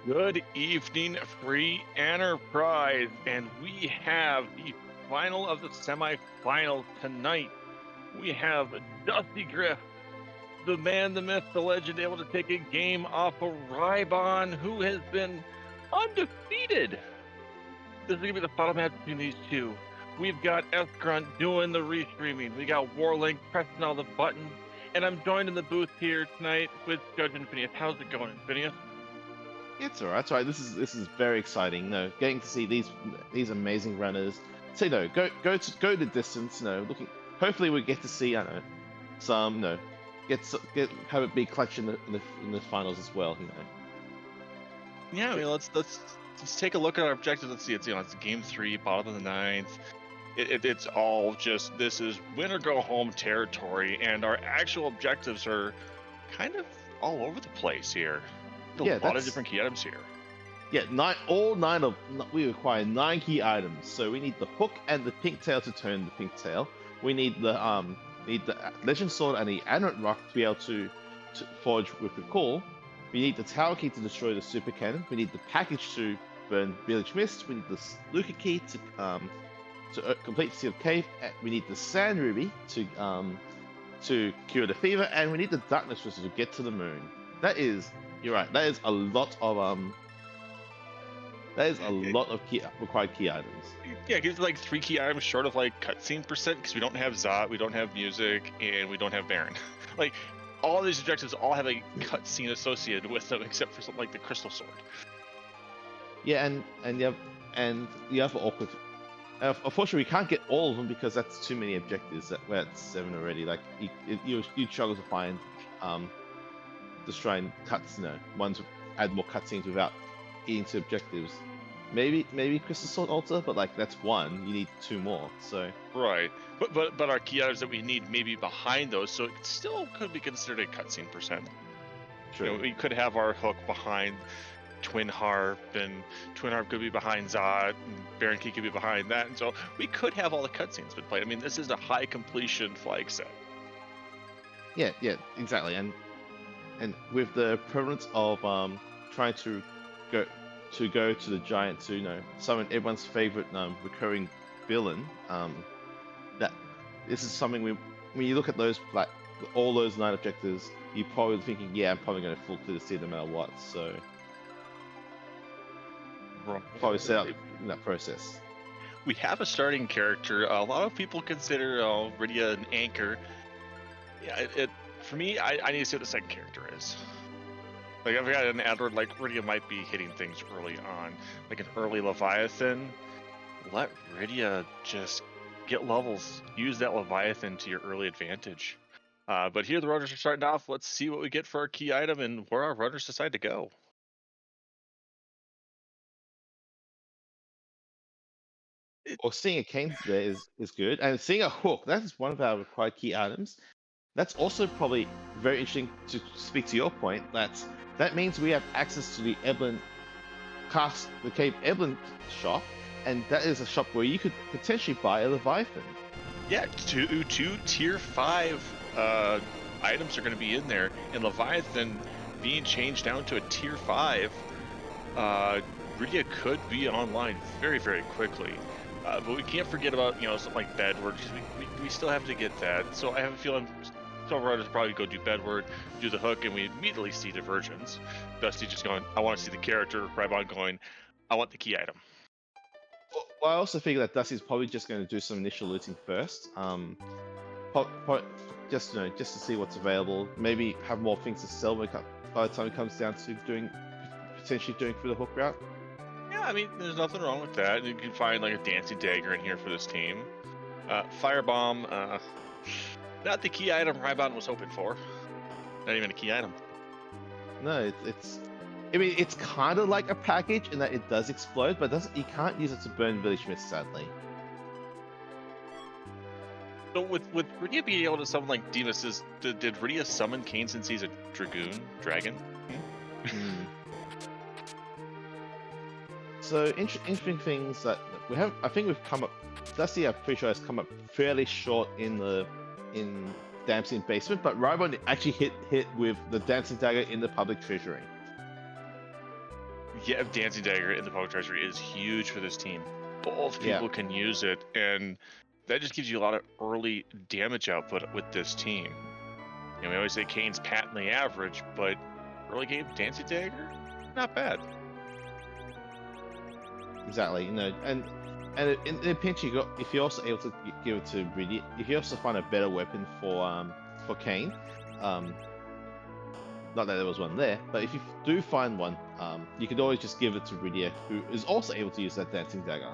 Good evening, Free Enterprise, and we have the final of the semifinals tonight. We have Dustygriff, the man, the myth, the legend, able to take a game off of Rhybon, who has been undefeated. This is going to be the final match between these two. We've got S-Grunt doing the restreaming. We got Warlink pressing all the buttons. And I'm joined in the booth here tonight with Judge Infinius. How's it going, Infinius? It's alright. It's alright. This is very exciting. No, getting to see these amazing runners. So go the distance. Looking. Hopefully we get to see some have a big clutch in the finals as well. Yeah, I mean, let's take a look at our objectives. Let's see. It's game 3, bottom of the 9th. It's all just, this is win or go home territory, and our actual objectives are kind of all over the place here. A lot of different key items here. Yeah, we require 9 key items. So we need the hook and the pink tail to turn the pink tail. We need the legend sword and the adamant rock to be able to forge with the call. We need the tower key to destroy the super cannon. We need the package to burn village mist. We need the Luca key to complete the sealed cave. We need the sand ruby to cure the fever, and we need the darkness crystal to get to the moon. You're right. That is a lot of required key items. Yeah, it gives like 3 key items short of like cutscene percent, because we don't have Zot, we don't have music, and we don't have Baron. Like, all these objectives all have a cutscene associated with them, except for something like the crystal sword. Yeah, and you have awkward. Unfortunately, we can't get all of them because that's too many objectives. We're at 7 already. Like you struggle to find just try and ones to add more cutscenes without eating to objectives. Maybe Crystal Sword Altar, but like that's 1. You need 2 more. So right, but our key items that we need may be behind those, so it still could be considered a cutscene percent. True. We could have our hook behind Twin Harp, and Twin Harp could be behind Zot, and Baron Key could be behind that, and so we could have all the cutscenes been played. I mean, this is a high completion flag set. Yeah, exactly, and with the prevalence of trying to go to the giant to summon everyone's favorite recurring villain, that this is something when you look at those all those 9 objectives, you're probably thinking, yeah, I'm probably going to full clear the sea no matter what. So probably set up in that process. We have a starting character. A lot of people consider Rydia an anchor. Yeah, for me, I need to see what the second character is. Like, I've got an Adward, like Rydia might be hitting things early on, like an early Leviathan. Let Rydia just get levels. Use that Leviathan to your early advantage. But here the runners are starting off. Let's see what we get for our key item and where our runners decide to go. Or seeing a cane there is good, and seeing a hook, that is one of our required key items. That's also probably very interesting to speak to your point. That means we have access to the Cave Eblin shop, and that is a shop where you could potentially buy a Leviathan. Yeah, two tier 5 items are going to be in there, and Leviathan being changed down to a tier 5. Rydia could be online very, very quickly. But we can't forget about something like Bedward, because we still have to get that. So I have a feeling some of our runners probably go do Bedward, do the hook, and we immediately see divergence. Dusty just going, I want to see the character. Rhybon going, I want the key item. Well, I also figure that Dusty's probably just going to do some initial looting first. Just to see what's available. Maybe have more things to sell by the time it comes down to potentially doing through the hook route. Yeah, I mean, there's nothing wrong with that. You can find like a dancing dagger in here for this team. Firebomb, not the key item Rhybon was hoping for. Not even a key item. No, it's kind of like a package in that it does explode, but you can't use it to burn village mist, sadly. So with Rydia being able to summon like Demus, did Rydia summon Kane since he's a dragon? So interesting things that we have. I think we've come up. Dusty, I'm pretty sure, has come up fairly short in Dancing Basement, but Rhybon actually hit with the Dancing Dagger in the public treasury. Yeah, Dancing Dagger in the Poke Treasury is huge for this team. Both Yeah. people can use it, and that just gives you a lot of early damage output with this team. You know, we always say Kane's patently average, but early game Dancing Dagger, not bad. Exactly, you know, and in a pinch, if you're also able to give it to Rydia, if you also find a better weapon for Kane, not that there was one there, but if you do find one, you could always just give it to Rydia, who is also able to use that Dancing Dagger.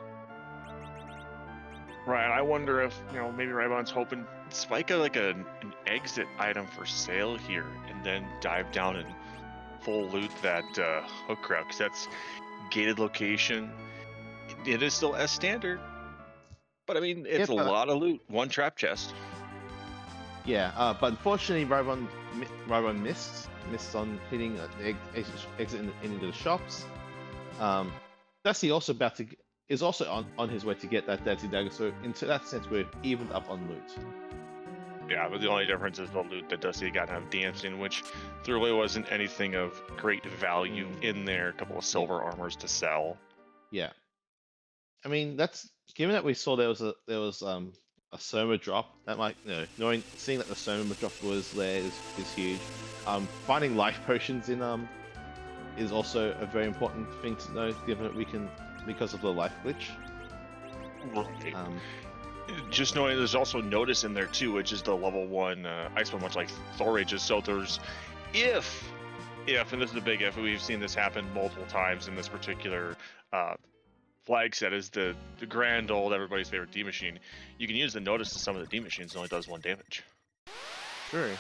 Right, I wonder if, you know, maybe Rhybon's hoping spike like an exit item for sale here, and then dive down and full loot that hook crowd, because that's gated location. It is still S standard, but I mean, it's a lot of loot. One trap chest. Yeah, but unfortunately, Rhybon missed on hitting the exit into the shops. Dusty also is also on his way to get that Dancing Dagger, so in that sense, we're evened up on loot. Yeah, but the only difference is the loot that Dusty got out of dancing, which there really wasn't anything of great value in there. A couple of silver armors to sell. Yeah, I mean that's given that we saw there was a Soma drop. That might, you know, seeing that the Soma drop was there is huge. Finding life potions in is also a very important thing to know, given that we can, because of the life glitch. Right. Just knowing there's also Notice in there too, which is the level 1 Iceman, much like Thorage's. So there's, if, and this is a big if, we've seen this happen multiple times in this particular flag set, is the grand old everybody's favorite D machine. You can use the Notice to some of the D machines, it only does 1 damage. True.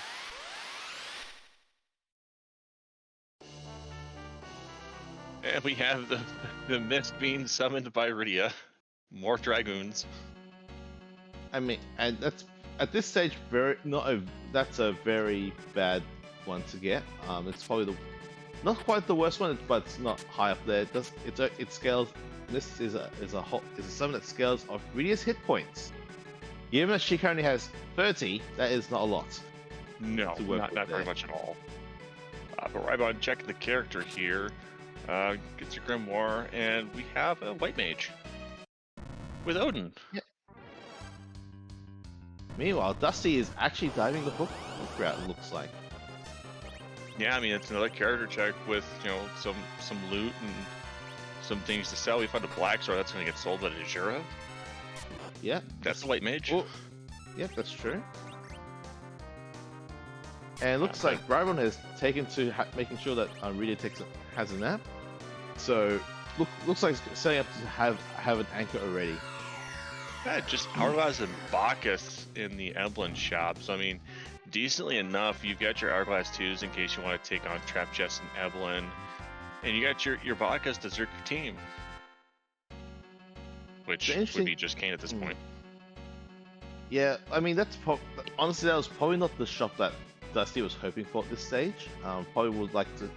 And we have the mist being summoned by Rydia. More Dragoons. I mean, and that's at this stage that's a very bad one to get. It's probably not quite the worst one, but it's not high up there. It scales. This is a summon that scales off Rydia's hit points. Given that she currently has 30, that is not a lot. No, not very much at all. But Rhybon, check the character here. Gets your Grimoire, and we have a White Mage with Odin. Yeah. Meanwhile, Dusty is actually diving the hook route, it looks like. Yeah, I mean, it's another character check with, you know, some loot and some things to sell. We found a black sword that's going to get sold by the Jura. Yeah. That's the White Mage. Well, yep, that's true. And it looks like Rhybon has taken to making sure that Rydia has a nap. So, looks like it's setting up to have an anchor already. Yeah, just Hourglass and Bacchus in the Emblem shop. So, I mean, decently enough, you've got your Hourglass 2s in case you want to take on Trap Chest and Emblem. And you got your Bacchus to Zerk team. Which would be just Kane at this point. Yeah, I mean, honestly, that was probably not the shop that Dusty was hoping for at this stage. Probably would like to,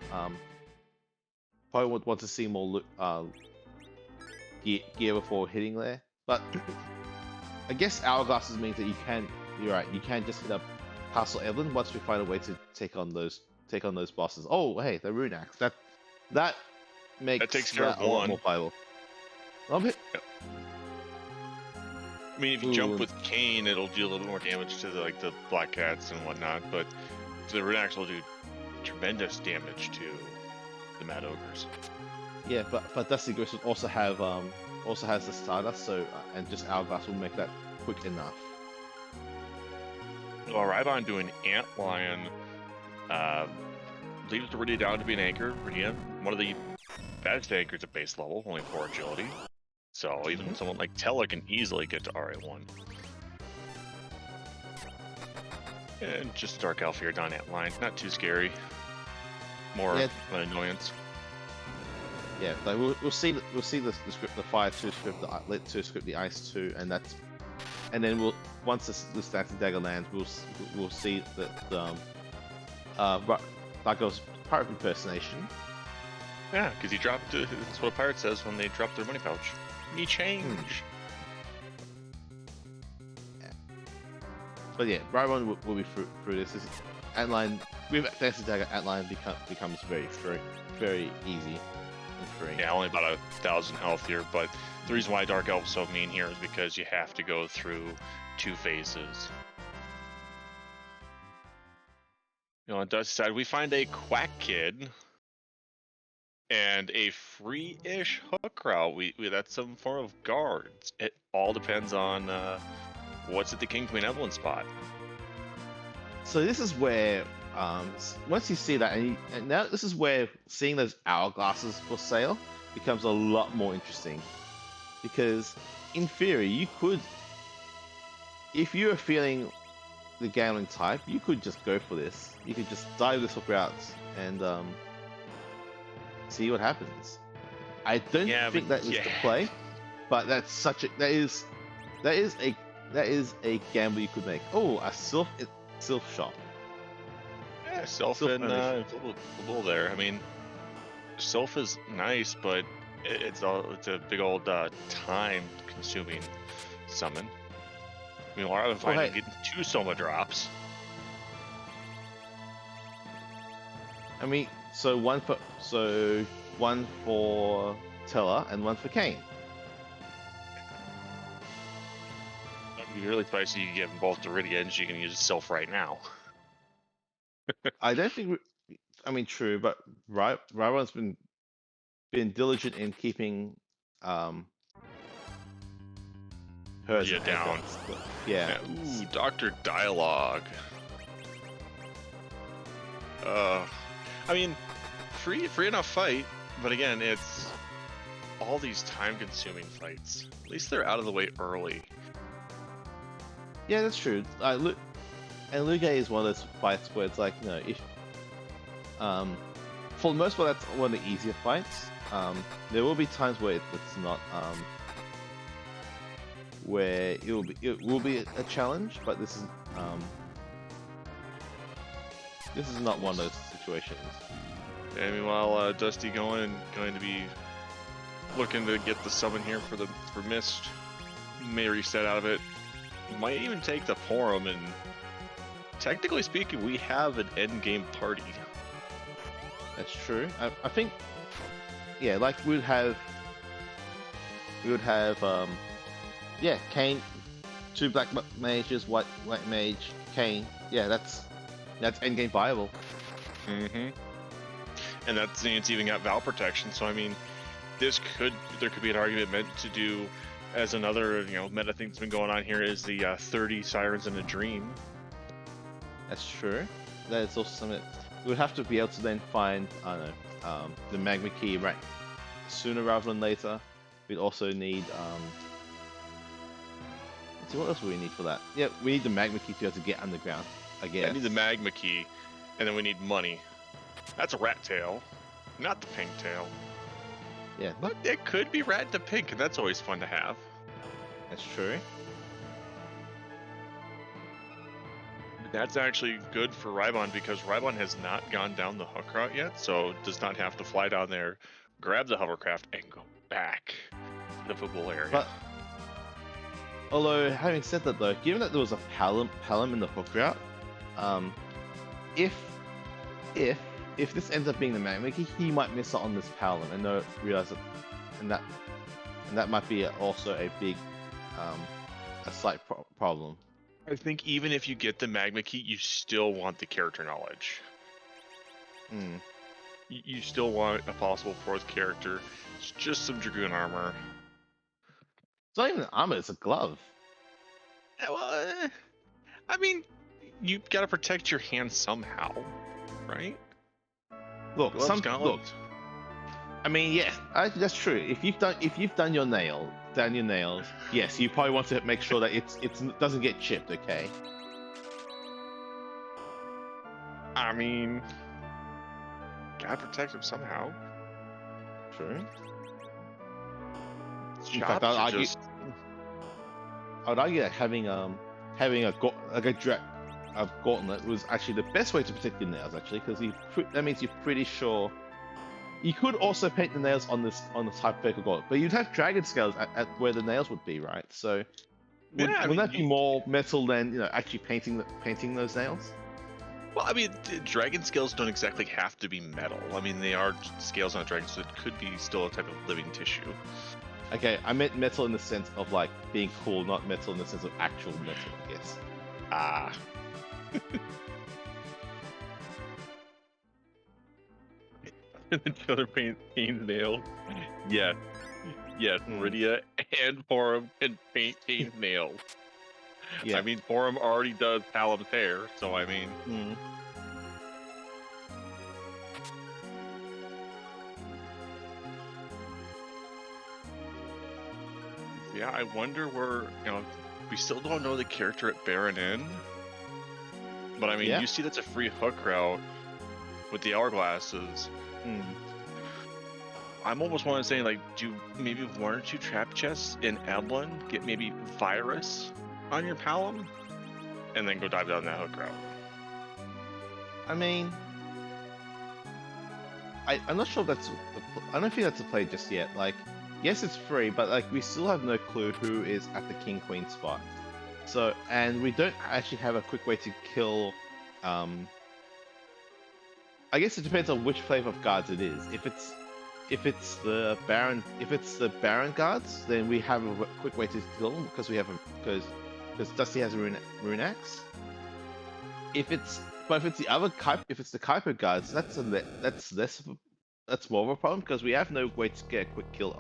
probably would want to see more gear before hitting there. But I guess Hourglasses means that you're right, you can just hit up Castle Evelyn once we find a way to take on those bosses. Oh, hey, the Rune Axe. That takes care of a lot more viable. I mean, if you jump with Kane, it'll do a little bit more damage to the Black Cats and whatnot, but the Rune Axe will do tremendous damage to the Mad Ogres. Yeah, but Dustygriff also has the Stardust, so and just Hourglass will make that quick enough. Well, Rhybon doing Antlion leaves Rydia down to be an anchor. Rydia, one of the best anchors at base level, only 4 agility. So even someone like Tella can easily get to RA1. And just Dark Elf here down Antlion, not too scary. More of an annoyance. Yeah, like we'll see the script, the Fire 2 script, the Lit 2 script, the Ice 2, and then once the Dancing Dagger lands, we'll see that Dargo's pirate impersonation. Yeah, because he dropped. That's what a pirate says when they drop their money pouch. Me change. Yeah. But yeah, Rhybon will be through this. Antlion with Dancing Dagger, Antlion becomes very easy. free. Yeah, only about 1,000 health here, but the reason why Dark Elf's so mean here is because you have to go through 2 phases. You know, on Dust's side, we find a Quack Kid and a free-ish hook route. That's some form of guards. It all depends on what's at the King Queen Evelyn spot. So this is where, once you see that, and now this is where seeing those hourglasses for sale becomes a lot more interesting. Because, in theory, you could, if you were feeling the gambling type, you could just go for this. You could just dive this hook route and see what happens. I don't think that is the play, but that's such a that is a gamble you could make. Oh, a sylph shop. Yeah, Sylph and Bull there. I mean, Sylph is nice, but it's a big old time-consuming summon. I mean, we're finding getting 2 Soma drops. I mean, so one for Teller and one for Kane. It'd be really spicy. You give them both to Rydians. You can use Sylph right now. I don't think. I mean, true, but Rhybon's been diligent in keeping hers down. Yeah. Ooh, Dr. Dialogue. I mean, free enough fight, but again, it's all these time-consuming fights. At least they're out of the way early. Yeah, that's true. And Luge is one of those fights where it's like, you know, if for the most part, that's one of the easier fights. There will be times where it's not, where it will be a challenge, but this is not one of those situations. And meanwhile, Dusty going to be looking to get the summon here for Mist. May reset out of it. Might even take the Forum, and technically speaking, we have an endgame party. That's true. I think, yeah, like we would have, yeah, Kane, 2 black mages, white mage, Kane. Yeah, that's endgame viable. Mm-hmm. And that's, it's even got Val protection. So I mean, there could be an argument meant to do as another, you know, meta thing that's been going on here is the 30 Sirens in a Dream. That's true. That is also something we would have to be able to then find, I don't know, the Magma Key right sooner rather than later. We'd also need, let's see, what else do we need for that? Yeah, we need the Magma Key to be able to get underground, I guess. I need the Magma Key, and then we need money. That's a Rat Tail, not the Pink Tail. Yeah. But it could be Rat to Pink, and that's always fun to have. That's true. That's actually good for Rhybon because Rhybon has not gone down the hook route yet, so does not have to fly down there, grab the hovercraft, and go back to the football area. But, although, having said that though, given that there was a Palom in the hook route, if this ends up being the Magma Key, he might miss out on this Palom and not realize it, and that might be also a big, a slight problem. I think even if you get the Magma Key, you still want the character knowledge. You still want a possible 4th character. It's just some Dragoon armor. It's not even armor, it's a glove. Well, I mean, you gotta protect your hand somehow, right? Look, Gloves, I mean, yeah, that's true. If you've done your nails, yes, you probably want to make sure that it doesn't get chipped. Okay. I mean, gotta protect him somehow. True. In fact, I would argue that having a gauntlet was actually the best way to protect your nails, actually, because that means you're pretty sure. You could also paint the nails on this hypothetical gauntlet, but you'd have dragon scales at where the nails would be, right? So, wouldn't that be more metal than actually painting those nails? Well, I mean, dragon scales don't exactly have to be metal. I mean, they are scales on a dragon, so it could be still a type of living tissue. Okay, I meant metal in the sense of like being cool, not metal in the sense of actual metal, I guess. Ah. The children paint nails. Yes. Yes, Rydia and Forum can paint Kane's nails. Yeah. I mean, Forum already does Hallam's hair, so I mean... Yeah, I wonder where, we still don't know the character at Baron Inn. But I mean, Yeah. you see that's a free hook route with the hourglasses. I'm almost wanting to say, like, do maybe 1 or 2 trap chests in Eblin, get maybe Virus on your Palom, and then go dive down that hook route. I mean, I'm not sure that's. I don't think that's a play just yet. Like, yes, it's free, but like we still have no clue who is at the King Queen spot. So, and we don't actually have a quick way to kill. I guess it depends on which flavor of guards it is. If it's the Baron guards, then we have a quick way to kill them because we have because Dusty has a rune axe. If it's the other if it's the Kuiper guards, that's more of a problem because we have no way to get a quick kill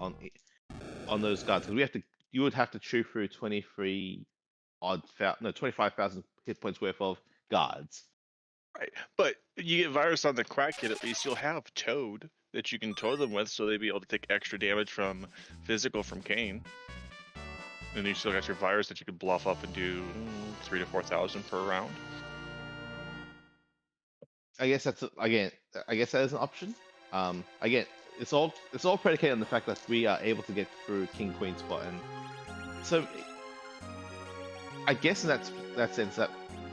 on those guards because you would have to chew through 25,000 hit points worth of guards. Right, but you get Virus on the Crack Kid, at least you'll have Toad that you can tow them with, so they'd be able to take extra damage from physical from Kane. And you still got your Virus that you could bluff up and do 3,000 to 4,000 per round. I guess that is an option. Again, it's all predicated on the fact that we are able to get through King Queen spot, and so I guess in that sense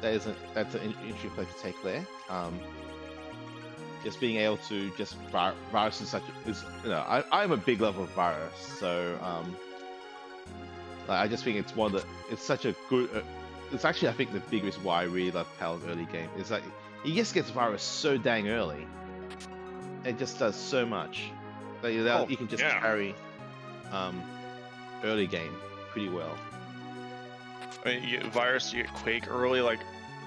that's an interesting place to take there. Just being able to just Virus I'm a big lover of Virus, so I just think it's such a good. It's actually I think the big reason why I really love Pal's early game is that he just gets Virus so dang early. It just does so much that you can just carry early game pretty well. I mean, you get Virus, you get Quake early, like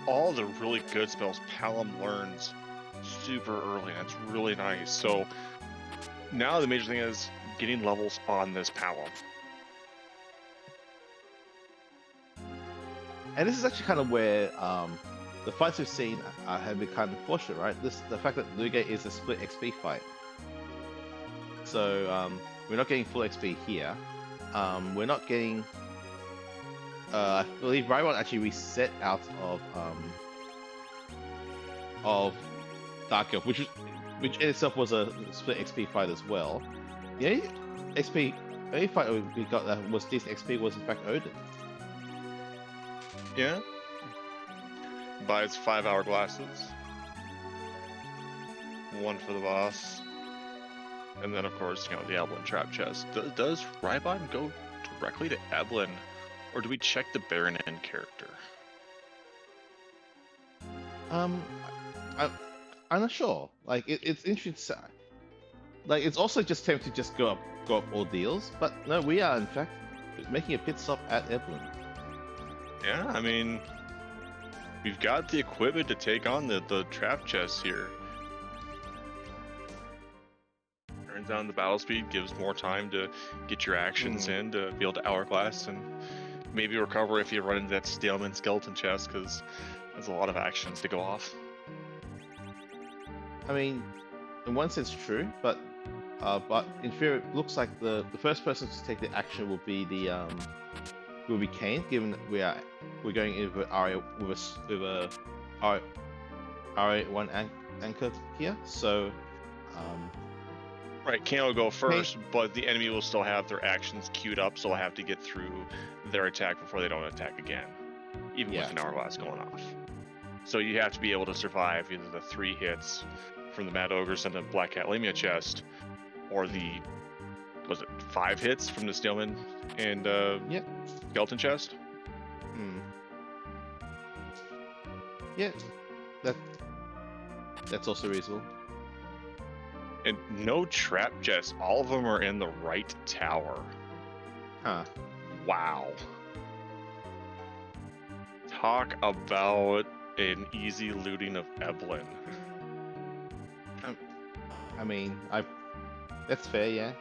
all the really good spells Palom learns super early, and it's really nice. So now the major thing is getting levels on this Palom. And this is actually kind of where the fights we've seen have been kind of unfortunate, right? The fact that Luga is a split XP fight. So we're not getting full XP here. We're not getting. I believe Rhybon actually reset out of Dark Elf, which in itself was a split XP fight as well. The only fight we got that was decent XP was in fact Odin. Yeah. Buys 5 hourglasses. 1 for the boss. And then, of course, the Eblin trap chest. Does Rhybon go directly to Eblin, or do we check the Baron Inn character? I'm not sure. Like it's interesting. Like it's also just tempting to just go up all deals, but no, we are in fact making a pit stop at Eblin. Yeah, I mean, we've got the equipment to take on the trap chests here. Turns down the battle speed, gives more time to get your actions in, to be able to hourglass and maybe recover if you run into that Staleman skeleton chest, because there's a lot of actions to go off. I mean, in one sense true, but in theory it looks like the first person to take the action will be Kane, given that we're going in with a RA1 anchor here. So right, Kane will go first, but the enemy will still have their actions queued up, so they'll have to get through their attack before they don't attack again, even with an hourglass going off. So you have to be able to survive either the 3 hits from the Mad Ogres and the Black Cat Lamia chest, or the 5 hits from the Staleman and skeleton chest. Yeah. That's also reasonable. And no trap chests. All of them are in the right tower. Huh. Wow. Talk about an easy looting of Evelyn. I mean, that's fair, yeah.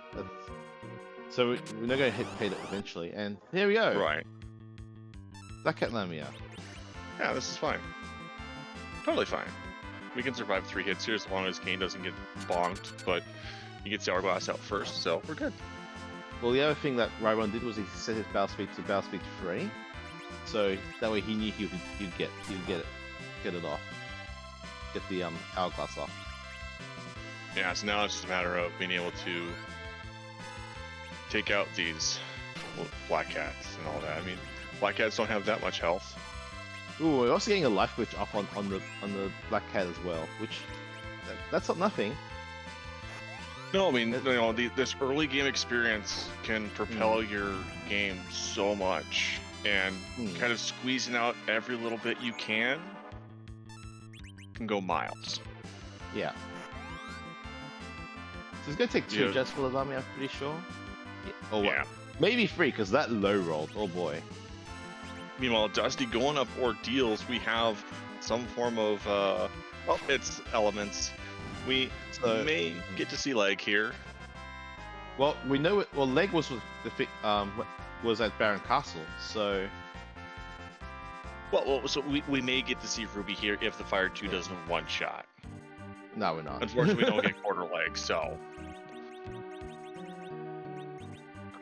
So we're not going to hit paid it eventually, and here we go. Right. Black Cat Lamia. Yeah, this is fine. Totally fine. We can survive 3 hits here as long as Kane doesn't get bonked, but he gets the Hourglass out first, so we're good. Well, the other thing that Rhybon did was he set his battle speed to battle speed 3, so that way he knew he'd get it off, get the Hourglass off. Yeah, so now it's just a matter of being able to take out these Black Cats and all that. I mean, Black Cats don't have that much health. Ooh, we're also getting a life glitch up on the Black Cat as well, which that's not nothing. No, I mean, this early game experience can propel your game so much, and kind of squeezing out every little bit you can go miles. Yeah. So it's gonna take 2 just for the army, I'm pretty sure. Yeah. Oh, yeah. Maybe 3, because that low rolled. Oh boy. Meanwhile, Dusty going up ordeals, we have some form of well, it's elements. We may get to see Leg here. Well, we know it. Well, Leg was was at Baron Castle, so. Well, so we may get to see Ruby here if the Fire 2 doesn't one-shot. No, we're not. Unfortunately, we don't get quarter leg, so.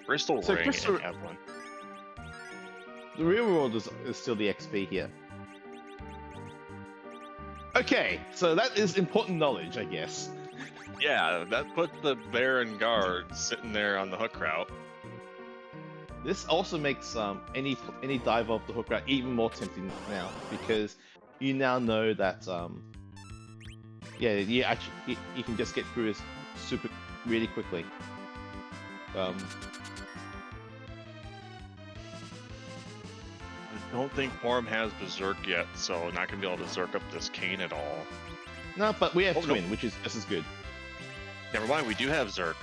Crystal Ring and Evelyn. The real world is still the XP here. Okay, so that is important knowledge, I guess. Yeah, that puts the Baron Guard sitting there on the hook route. This also makes any dive off the hook route even more tempting now, because you now know that you can just get through this really quickly. I don't think Form has Berserk yet, so not gonna be able to Zerk up this Kane at all. No, but we have Twin, which is just as good. Never mind, we do have Zerk.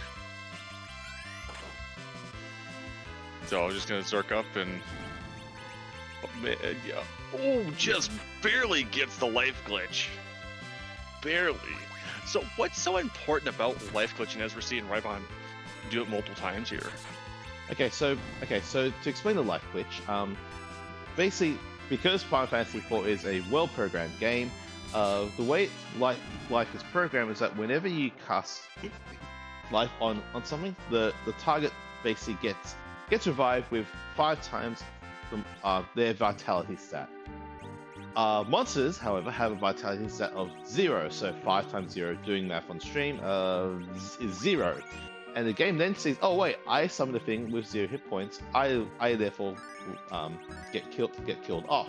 So I'm just gonna Zerk up and just barely gets the life glitch. Barely. So what's so important about life glitching as we're seeing Rhybon do it multiple times here? Okay, so to explain the life glitch, basically because Final Fantasy IV is a well-programmed game, the way life is programmed is that whenever you cast life on something, the target basically gets revived with 5 times their vitality stat. Monsters, however, have a vitality stat of 0, so 5 times 0, doing math on stream, is 0. And the game then says, oh wait, I summoned a thing with 0 hit points, I therefore get killed off.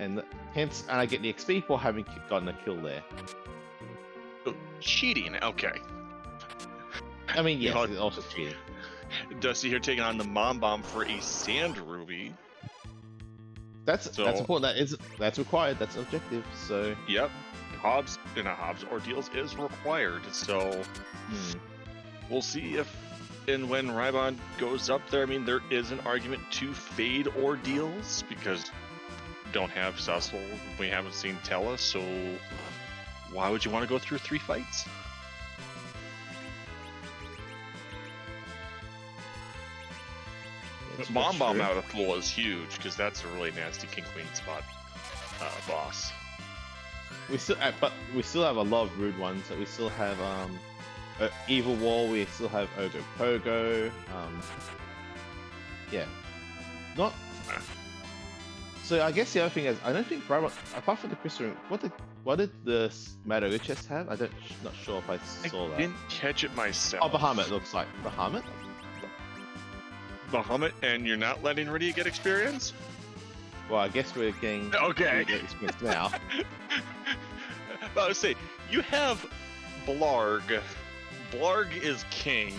And hence, I get the XP for having gotten a kill there. Oh, cheating, okay. I mean, yes, it's also cheating. Dusty here taking on the Mom Bomb for a Sand Ruby. That's important. That's required. That's objective. So yep, Ordeals is required. So we'll see if and when Rhybon goes up there. I mean, there is an argument to fade Ordeals because we don't have Cecil. We haven't seen Tella. So why would you want to go through 3 fights? Bomb out of the pool is huge because that's a really nasty King Queen spot boss. We still have a lot of rude ones. We still have Evil Wall. We still have Ogo Pogo. Not. So I guess the other thing is I don't think Rhybon, apart from the Crystal Ring, what did the Madoga chest have? Not sure if I saw that. I didn't catch it myself. Oh, Bahamut looks like Bahamut. Bahamut, and you're not letting Rydia get experience? Well, I guess we're getting experience now. But I would say, you have Blarg. Blarg is king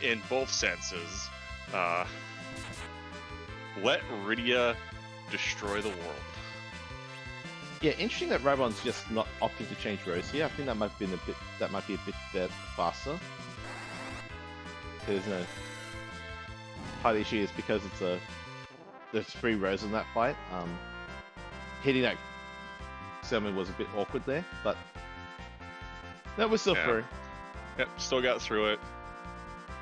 in both senses. Let Rydia destroy the world. Yeah, interesting that Rhybon's just not opting to change Rose here. I think that might be a bit faster. Because part of the issue is because there's 3 Rose in that fight. Hitting that summon was a bit awkward there, but that was still through. Yep, still got through it.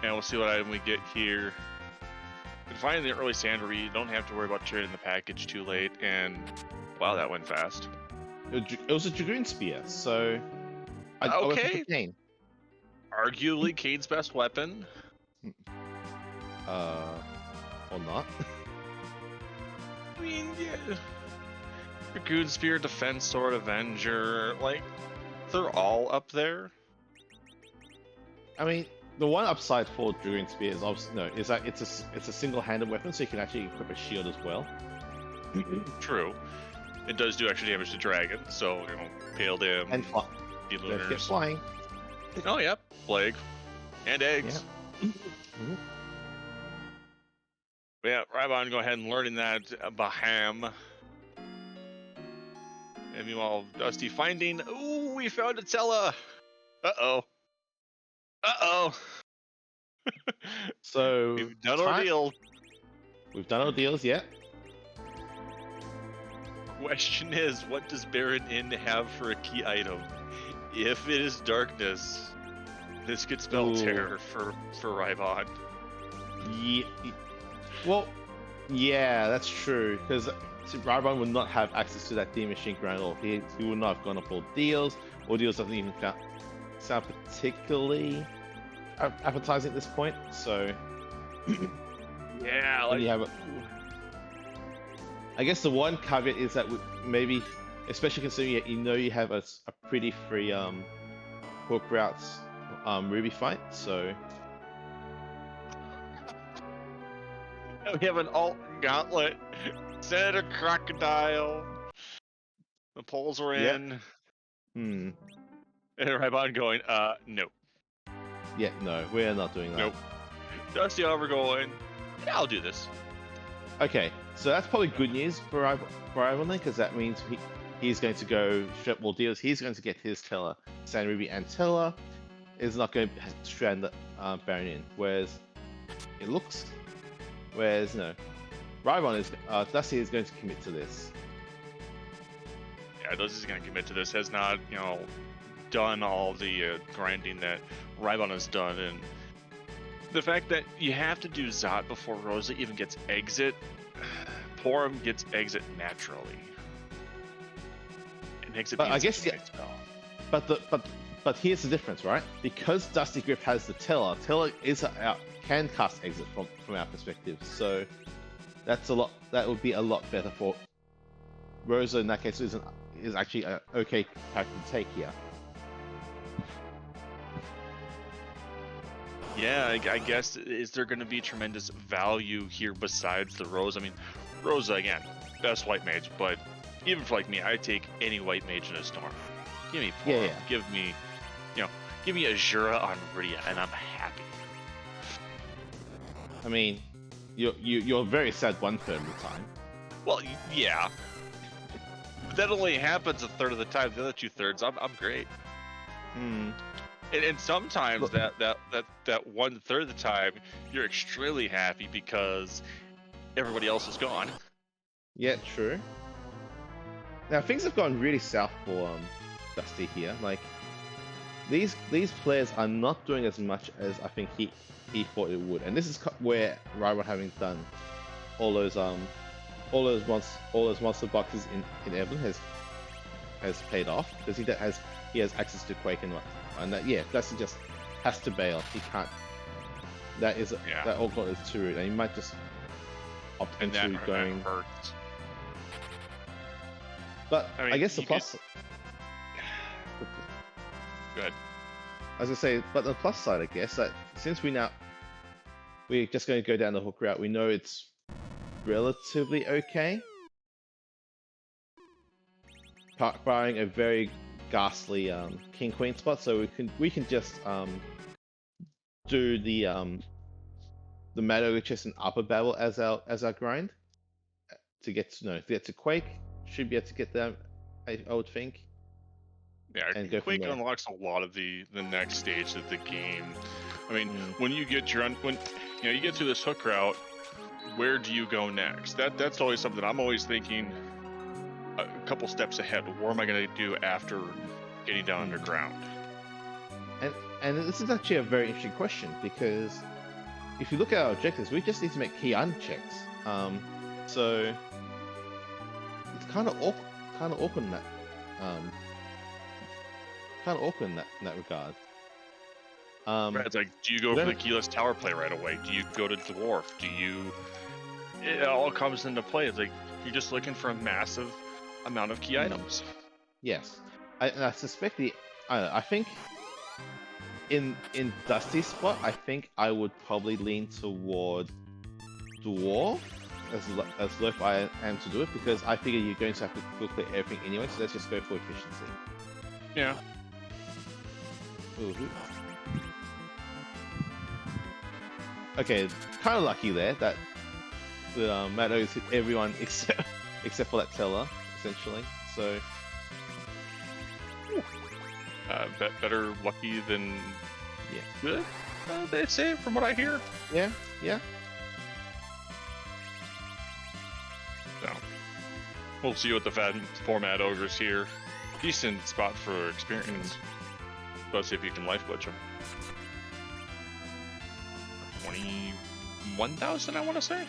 And we'll see what item we get here. And finally, the early Sandra, you don't have to worry about trading the package too late. And wow, that went fast. It was a Dragoon Spear, so I went for Kane. Arguably Kane's best weapon. Or not. I mean, yeah. Dragoon Spear, Defense Sword, Avenger, like, they're all up there. I mean, the one upside for Dragoon Spear is obviously is that it's a single-handed weapon, so you can actually equip a shield as well. True. It does do extra damage to dragon, so Pale Dim and Lunars. Get flying. Oh yep, Plague. And eggs. Yeah, Rhybon, go ahead and learning that Baham. And meanwhile, Dusty finding. Ooh, we found a Tella. Uh-oh. Uh-oh. So we've done our deal. We've done our deals, yeah. Question is, what does Baron Inn have for a key item? If it is darkness, this could spell terror for Rhybon. Yeah. Well, yeah, that's true. Because Rhybon would not have access to that Demon Machine Ground at all. He would not have gone up all deals. Or deals doesn't even sound particularly appetizing at this point. So yeah, like you have I guess the one caveat is that maybe, especially considering you have a pretty free hook routes Ruby fight, so we have an alt gauntlet, Senator Crocodile. The polls were in. And Rhybon going, no. Yeah, no, we're not doing that. Nope. Dusty over going, yeah, I'll do this. Okay, so that's probably good news for Rhybon then, because that means he's going to go straight more deals. He's going to get his Tella, Sand Ruby, and Tella is not going to strand Baron in. Whereas Rhybon is Dusty is going to commit to this. Yeah, Dusty's going to commit to this. Has not done all the grinding that Rhybon has done, and the fact that you have to do Zot before Rosa even gets exit, Porum gets exit naturally. And exit but I guess but here's the difference, right? Because Dustygriff has the Tella can cast exit from our perspective. So that would be a lot better for Rosa in that case. Is actually an okay character to take here. Yeah, I guess, is there going to be tremendous value here besides the Rosa? I mean, Rosa, again, best white mage, but even for like me, I take any white mage in a storm. Give me Porum, give me, give me Azura on Rydia, and I'm happy. I mean, you're very sad 1/3 of the time. Well, yeah. But that only happens 1/3 of the time. The other 2/3, I'm great. And sometimes that 1/3 of the time, you're extremely happy because everybody else is gone. Yeah, true. Now things have gone really south for Dusty here. Like these players are not doing as much as I think he thought it would, and this is where Rhybon, having done all those monster boxes in Evan has paid off, because he has access to Quake and what. And that, Dusty just has to bail. He can't. That all got is too rude, and he might just opt into going. That hurts. But I guess the plus. Good. As I say, but the plus side, I guess, that since we're just going to go down the hook route, we know it's relatively okay, barring a very ghastly King Queen spot, so we can just do the Mad Chest and Upper Babel as our grind to get to Quake. Should be able to get them I would think. Yeah, And go from Quake there. unlocks a lot of the next stage of the game. I mean, when you get you get through this hook route, where do you go next? That's always something I'm always thinking a couple steps ahead. What am I going to do after getting down underground? And this is actually a very interesting question, because if you look at our objectives, we just need to make key item checks. So it's kind of awkward in that in that regard. Right, it's like, do you go for the keyless tower play right away? Do you go to dwarf? It all comes into play. It's like you're just looking for a massive amount of key items. Yes, and I suspect I think in Dusty's spot, I think I would probably lean toward dwarf, as loath I am to do it, because I figure you're going to have to full clear everything anyway. So let's just go for efficiency. Yeah. Ooh. Okay, kind of lucky there that Matto's hit everyone except for that teller, essentially. So better lucky than good. They say, from what I hear. Yeah. So we'll see what the format ogres here. Decent spot for experience. Let's see if you can life glitch them. 21,000, I want to say.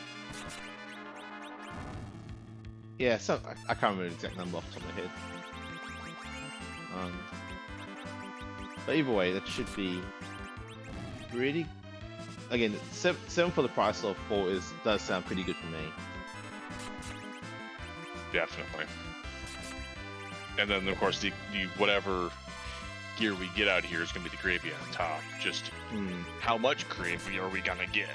Yeah, so I can't remember the exact number off the top of my head. But either way, that should be pretty. Again, 7 for the price of 4 does sound pretty good for me. Definitely. And then, of course, the whatever gear we get out here is going to be the gravy on top. Just how much gravy are we going to get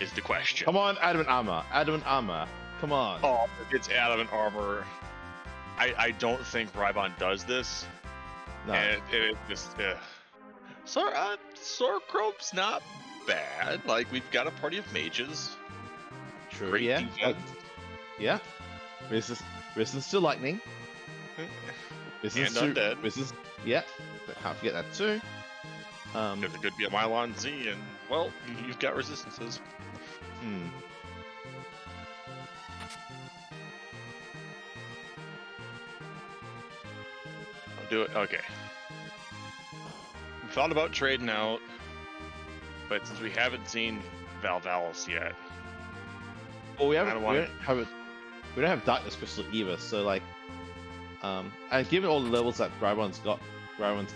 is the question. Come on, adamant armor. Adamant armor. Come on. Oh, it's adamant armor. I don't think Rhybon does this. No. And it just... Sorcrope's not bad. Like, we've got a party of mages. True. Great Yeah. defense. Yeah. Resistance to lightning. And undead. Yeah. Can't forget that too. If it could be a Mylon Z, and well, you've got resistances. I'll do it. Okay. We thought about trading out, but since we haven't seen Valvalis yet, well, we don't have Darkness Crystal either. So like, and given all the levels that Rhybon's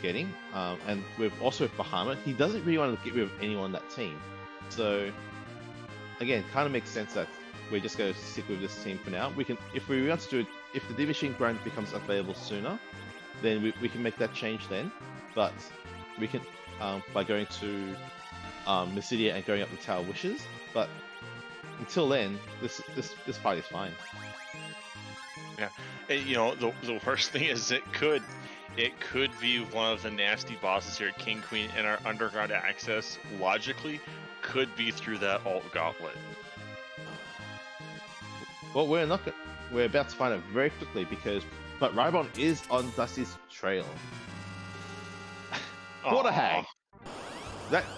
getting, and also with Bahamut, he doesn't really want to get rid of anyone on that team. So again, kind of makes sense that we're just going to stick with this team for now. We can, if we want to do it, if the Division Grind becomes available sooner, then we can make that change then. But we can by going to Mysidia and going up the Tower of Wishes. But until then, this fight is fine. Yeah, and, you know, the worst thing is it could be one of the nasty bosses here at King Queen, and our underground access logically could be through that alt gauntlet. Well, we're about to find out very quickly, but Rhybon is on Dusty's trail. What a hag!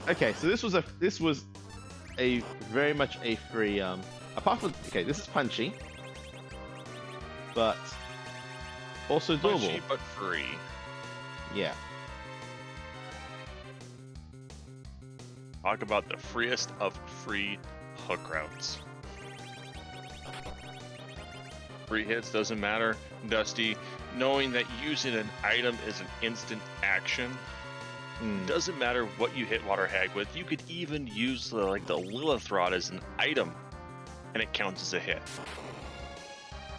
Okay, so this was a very much a free apart from this is punchy, but also doable. Punchy but free. Yeah. Talk about the freest of free hook routes. Free hits doesn't matter, Dusty. Knowing that using an item is an instant action. Doesn't matter what you hit Water Hag with. You could even use the Lilith Rod as an item, and it counts as a hit.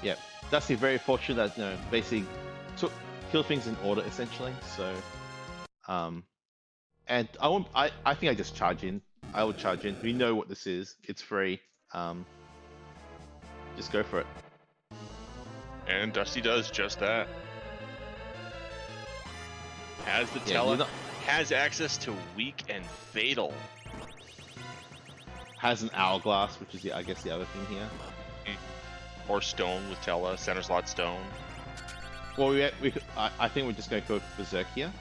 Yeah, Dusty very fortunate that basically kill things in order essentially. So, and I think I just charge in. I would charge in. We know what this is. It's free. Just go for it. And Dusty does just that. Has the Tele. Has access to weak and fatal. Has an hourglass, which is I guess the other thing here. Or stone with Tele, center slot stone. Well, I think we're just going to go Berserk here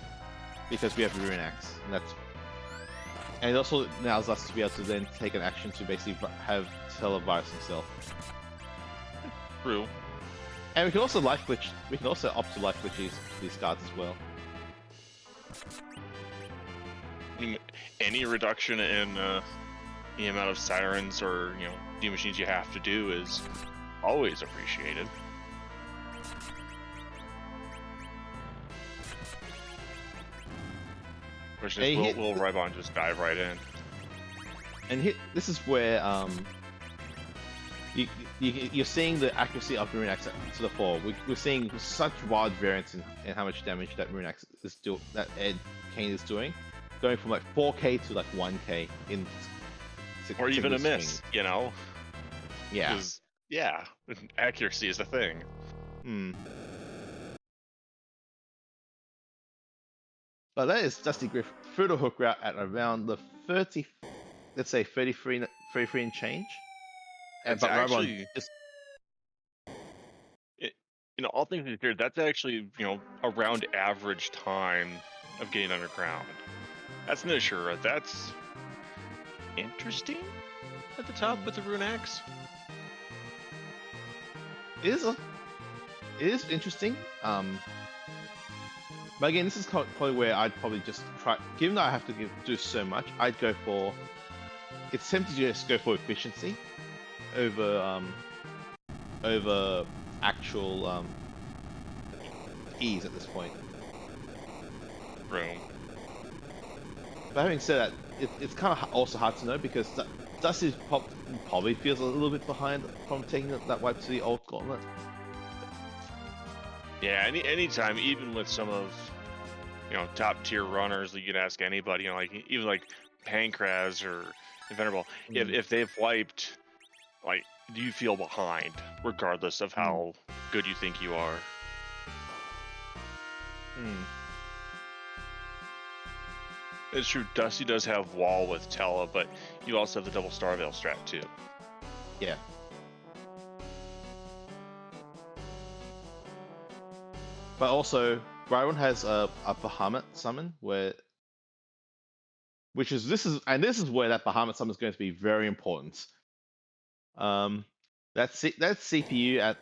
because we have Rune Axe, and it also allows us to be able to then take an action to basically have Televirus himself. True. And we can also life glitch. We can also opt to life glitch these cards as well. Any reduction in the amount of sirens or D machines you have to do is always appreciated. Question is, will Rhybon just dive right in? And this is where you're seeing the accuracy of the Rune Axe to the fore. We're seeing such wide variance in how much damage that Rune Axe that Ed Kane is doing, going from like 4k to like 1k in or even a miss, swings. Yeah. Yeah, accuracy is the thing. But that is Dustygriff through the hook route at around the 30, let's say 33 and change. And but actually, all things considered, that's actually around average time of getting underground. That's an Ashura. That's interesting at the top with the Rune Axe. It is interesting. But again, this is probably where I'd probably just try. Given that I have to do so much, I'd go for. It's tempting to just go for efficiency over actual ease at this point. Room. But having said that, it's kind of also hard to know because Dusty probably feels a little bit behind from taking that wipe to the old gauntlet. Yeah, anytime, even with some of top tier runners, you could ask anybody, like even like Pancraz or Venerable, if they've wiped, like, do you feel behind, regardless of how good you think you are? It's true, Dusty does have wall with Tella, but you also have the double Star Veil strat too. Yeah. But also, Rhybon has a Bahamut summon this is where that Bahamut summon is going to be very important. That's CPU at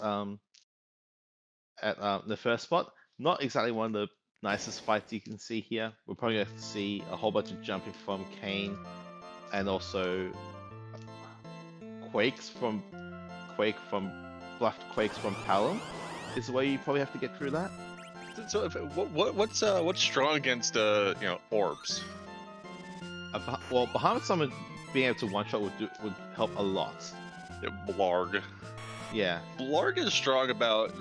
the first spot. Not exactly one of the nicest fights you can see here. We're probably going to see a whole bunch of jumping from Kane, and also Quake from bluffed Quakes from Palom is the way you probably have to get through that. So what's strong against orbs? Well, Bahamut summon being able to one shot would help a lot. Blarg. Yeah. Blarg is strong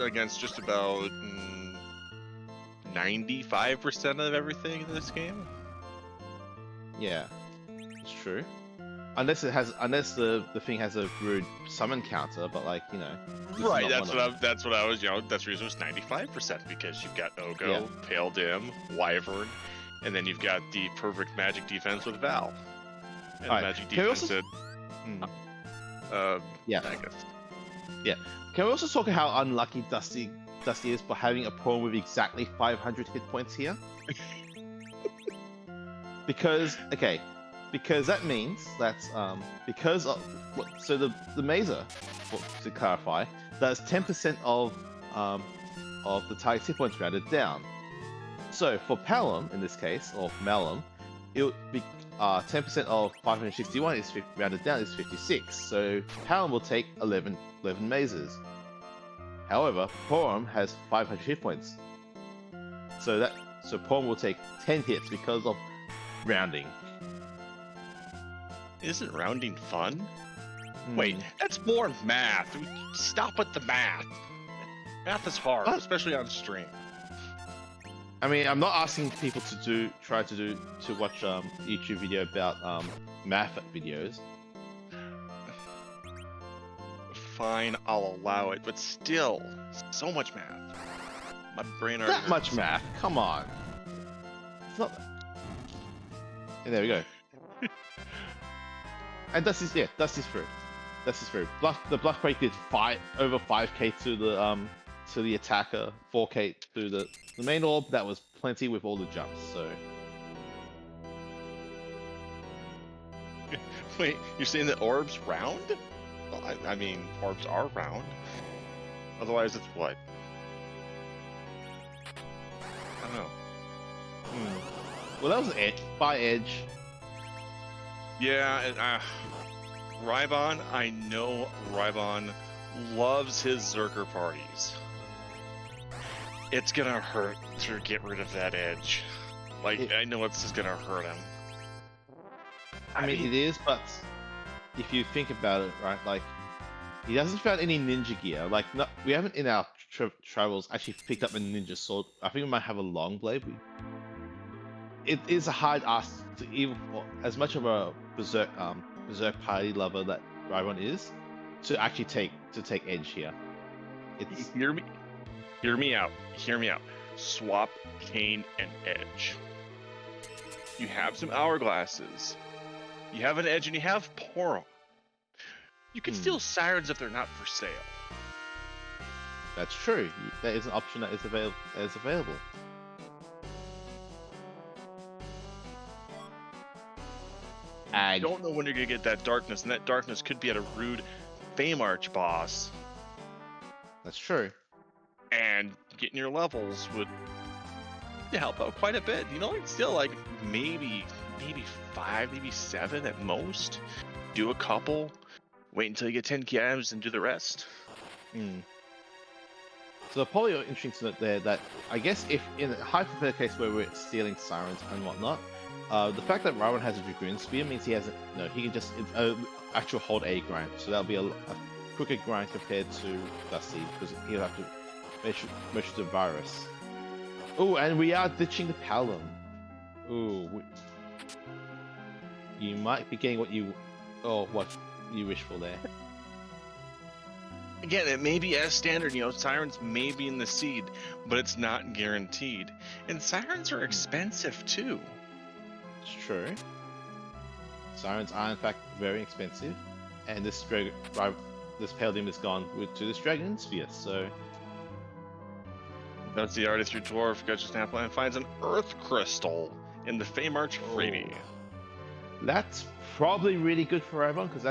against just about 95% of everything in this game. Yeah, it's true. Unless the thing has a rude summon counter, but like right. That's what I was. That's the reason it's 95% because you've got Ogo, Pale Dim, Wyvern, and then you've got the perfect magic defense with Val. And magic defense. Yeah. I guess. Yeah. Can we also talk about how unlucky Dusty is for having a pawn with exactly 500 hit points here? Because that means that's because of so the Mazer, to clarify, does 10% of the target's hit points rounded down. So for Palom in this case, or Malum, it would be 10% of 561 is rounded down is 56. So Palom will take 11 Mazers. However, Porom has 500 hit points. So Porom will take 10 hits because of rounding. Isn't rounding fun? Wait, that's more math. Stop with the math. Math is hard, especially on stream. I mean, I'm not asking people to watch YouTube video about math videos. Fine, I'll allow it, but still, so much math. My brain already That much math? Come on. It's not. And there we go. And Dusty's through. The bluff break did over 5k to to the attacker, 4K through the main orb. That was plenty with all the jumps. So Wait, you're saying that orbs round? Well, I mean, orbs are round. Otherwise, it's what? I don't know. well, that was edge by edge. Yeah, and Rhybon, I know Rhybon loves his Zerker parties. It's gonna hurt to get rid of that edge. Like, I know it's just gonna hurt him. I mean, it is, but if you think about it, right, like, he hasn't found any ninja gear. Like, we haven't in our travels actually picked up a ninja sword. I think we might have a long blade. It is a hard ask to even, as much of a berserk party lover that Rhybon is, to actually take edge here. It's Hear me out. Swap Kane and Edge. You have some hourglasses. You have an Edge and you have Porum. You can steal Sirens if they're not for sale. That's true. That is an option that is available. I don't know when you're gonna get that darkness, and that darkness could be at a rude Fame Arch boss. That's true. And getting your levels would help out quite a bit. You know, it's still like maybe 5, maybe 7 at most. Do a couple, wait until you get 10 key items and do the rest. So probably interesting to note there that I guess if in a hypothetical case where we're stealing sirens and whatnot, the fact that Rhybon has a Dragoon Spear means he can just actual hold a grind. So that'll be a quicker grind compared to Dusty because he'll have to measure the virus. Oh, and we are ditching the Paladin. Ooh, you might be getting what you wish for there. Again, it may be as standard, Sirens may be in the seed, but it's not guaranteed. And Sirens are expensive too. It's true. Sirens are in fact very expensive, and this Paladin has gone to this Dragon Spear, so... That's the artist, your dwarf, Gutch Snapline, and finds an Earth Crystal in the Fame Arch freebie. That's probably really good for Rhybon, because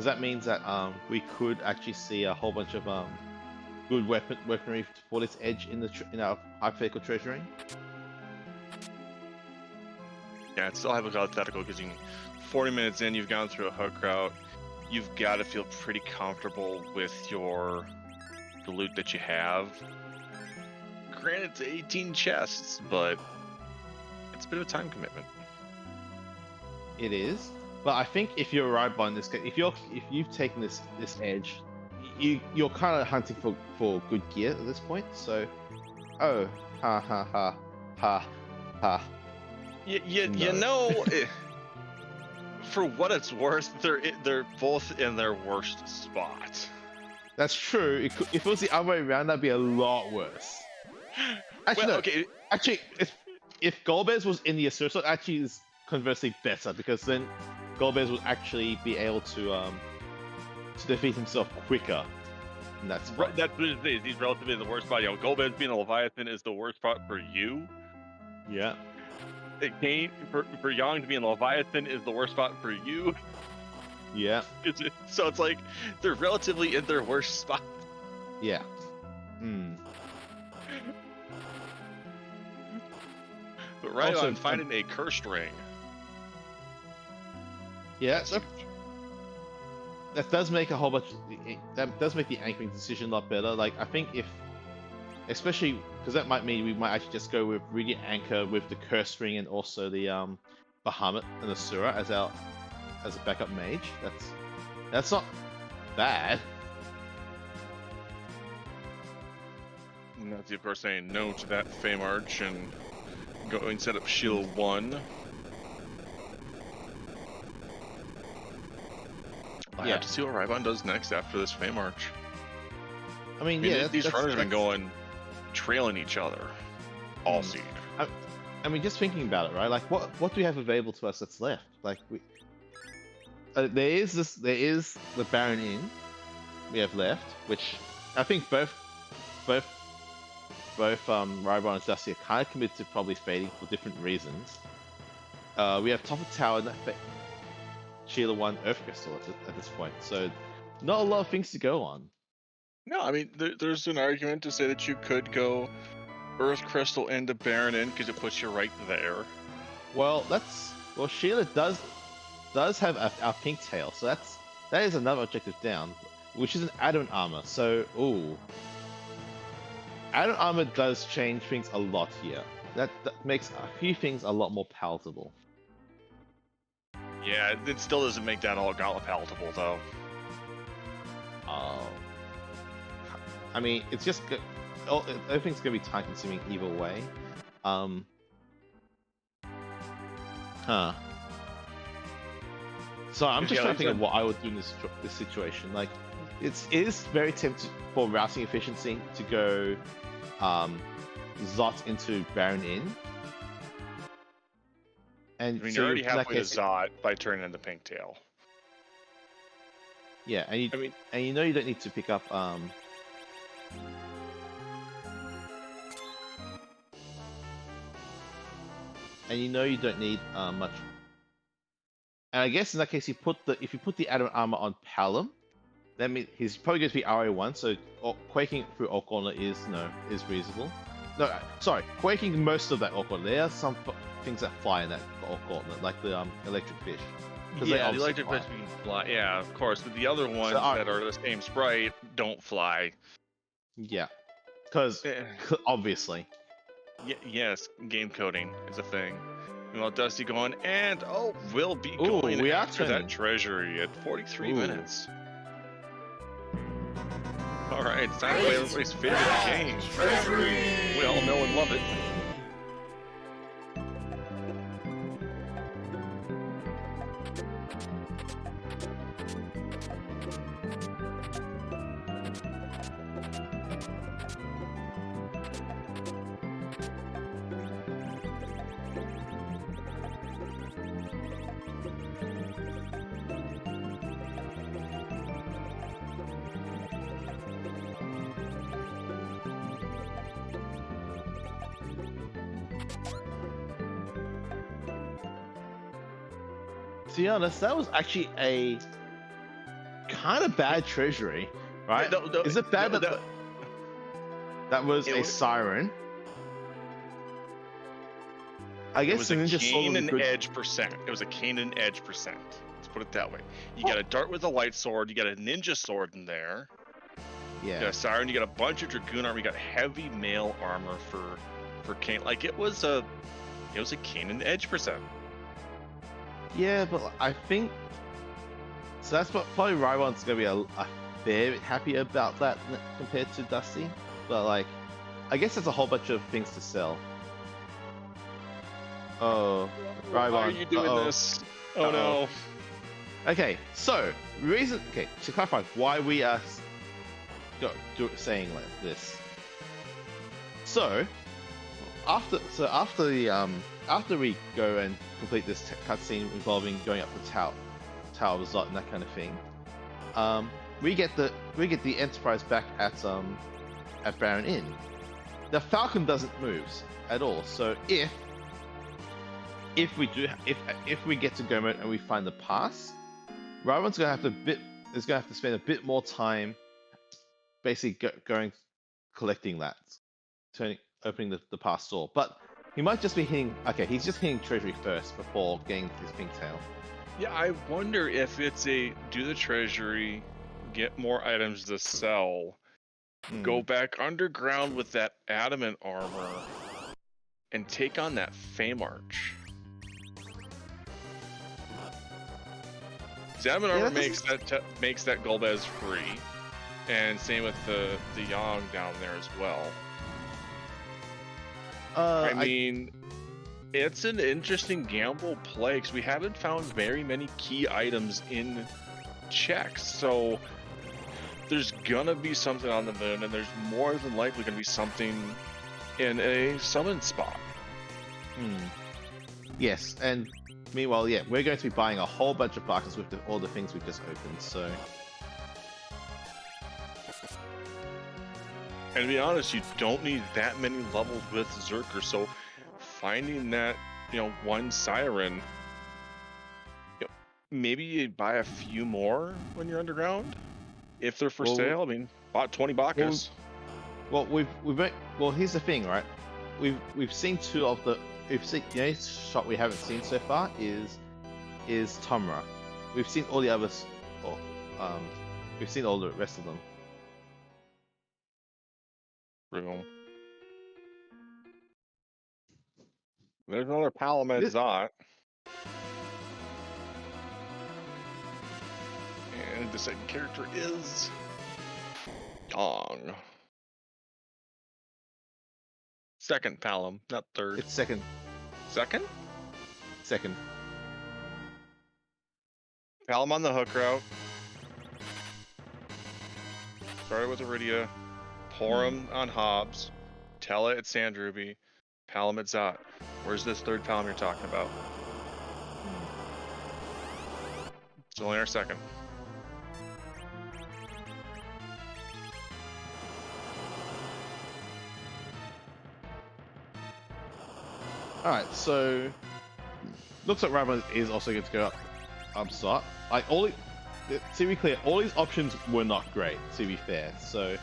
that means that we could actually see a whole bunch of good weaponry for this edge in our hypothetical treasuring. Yeah, it's still hypothetical because 40 minutes in, you've gone through a hook route. You've got to feel pretty comfortable with the loot that you have. Granted, it's 18 chests, but it's a bit of a time commitment. It is, but I think if you're Rhybon in this case, if you've taken this edge, you're kind of hunting for good gear at this point. So, ha ha ha ha ha. For what it's worth, they're both in their worst spot. That's true. If it was the other way around, that'd be a lot worse. Actually, okay. Actually, if Golbez was in the Asura slot, actually is conversely better because then Golbez would actually be able to defeat himself quicker. And that's fine. Right, that's what it is. He's relatively in the worst spot. Golbez being a Leviathan is the worst spot for you. Yeah. Kane for Yang to be in Leviathan is the worst spot for you. Yeah. So it's like they're relatively in their worst spot. Yeah. But right on finding a cursed ring. Yeah. That does make a whole bunch. That does make the anchoring decision a lot better. Like I think especially because that might mean we might actually just go with Radiant Anchor with the Curse Ring and also the Bahamut and the Asura as a backup mage. That's not bad. Nazi, of course, saying no to that Fame Arch and going set up Shield 1. I have to see what Rhybon does next after this Fame Arch. I mean, these runners have been going trailing each other all seed. I mean, just thinking about it, right? Like, what do we have available to us that's left? Like, there is the Baron Inn we have left, which I think both both Rhybon and Dusty are kind of committed to probably fading for different reasons. We have top of tower, Sheila 1, Earth Crystal at this point, so not a lot of things to go on. No, I mean, there's an argument to say that you could go Earth Crystal into Baron in because it puts you right there. Well, Sheila does have our pink tail, so that is another objective down, which is an Adamant Armor. So, ooh, Adamant Armor does change things a lot here. That makes a few things a lot more palatable. Yeah, it still doesn't make that all gauntlet palatable though. I mean, it's just everything's gonna be time consuming either way. So I'm just trying to think of what I would do in this situation. Like, it is very tempting for routing efficiency to go Zot into Baron in. And I mean, so you're already halfway to case, Zot by turning in the pink tail. Yeah, and you know you don't need to pick up and you know you don't need much. And I guess in that case, if you put the Adamant Armor on Palom, that means he's probably going to be RA1. So quaking through Orc Gauntlet is reasonable. No, sorry, quaking most of that Orc Gauntlet. There are some things that fly in that Orc Gauntlet, like the electric fish. Yeah, the electric fish can fly. Yeah, of course. But the other ones that are the same sprite don't fly. Yeah, because obviously. Yes, game coding is a thing. Well, Dusty going, and we'll be Ooh, going we after are that treasury at 43 minutes. All right, it's time to play everybody's favorite game. Treasury. We all know and love it. To be honest, that was actually a kind of bad treasury, right? No, is it bad that was a siren? I guess it was the a ninja Cane sword and was Edge percent. It was a Cane and Edge percent. Let's put it that way. You got a dart with a light sword. You got a ninja sword in there. Yeah. You got a siren. You got a bunch of dragoon armor. You got heavy mail armor for Cane. Like it was a Cane and Edge percent. Yeah, but I think so. That's what probably Rhybon's gonna be a fair bit happy about that compared to Dusty. But like, I guess there's a whole bunch of things to sell. Oh, Rhybon. Why are you doing this? Oh no. Okay, so to clarify why we are saying like this. So after we go and complete this cutscene involving going up the Tower of Zot and that kind of thing, we get the Enterprise back at Baron Inn. The Falcon doesn't move at all. So if we get to Gomot and we find the pass, Rhybon's gonna have to spend a bit more time, basically collecting that, opening the pass door. But he might just be hitting. Okay, he's just hitting treasury first before getting his pink tail. Yeah, I wonder if it's do the treasury, get more items to sell, go back underground with that adamant armor, and take on that Fame Arch. The adamant armor makes that Golbez free, and same with the Yang down there as well. I mean, it's an interesting gamble play because we haven't found very many key items in checks. So there's gonna be something on the moon, and there's more than likely gonna be something in a summon spot. Yes, and meanwhile, yeah, we're going to be buying a whole bunch of buckets with all the things we've just opened. So And to be honest, you don't need that many levels with Zerker, so finding that, one Siren, maybe you buy a few more when you're underground, if they're for sale. I mean, bought 20 Bacchus. Well, here's the thing, right? We've seen two of the. We've seen the only shot we haven't seen so far is Tomra. We've seen all the others. We've seen all the rest of them. Room. There's another Palamed Zot. And the second character is Yang. Second Palom, not third. It's second. Second? Second. Palom on the hook route. Started with Iridia. Porum on Hobbs. Tella at Sandruby. Palom at Zot. Where's this third Palom you're talking about? It's only our second. Alright, so looks like Rhybon is also going to go up start. Like to be clear, all these options were not great, to be fair. So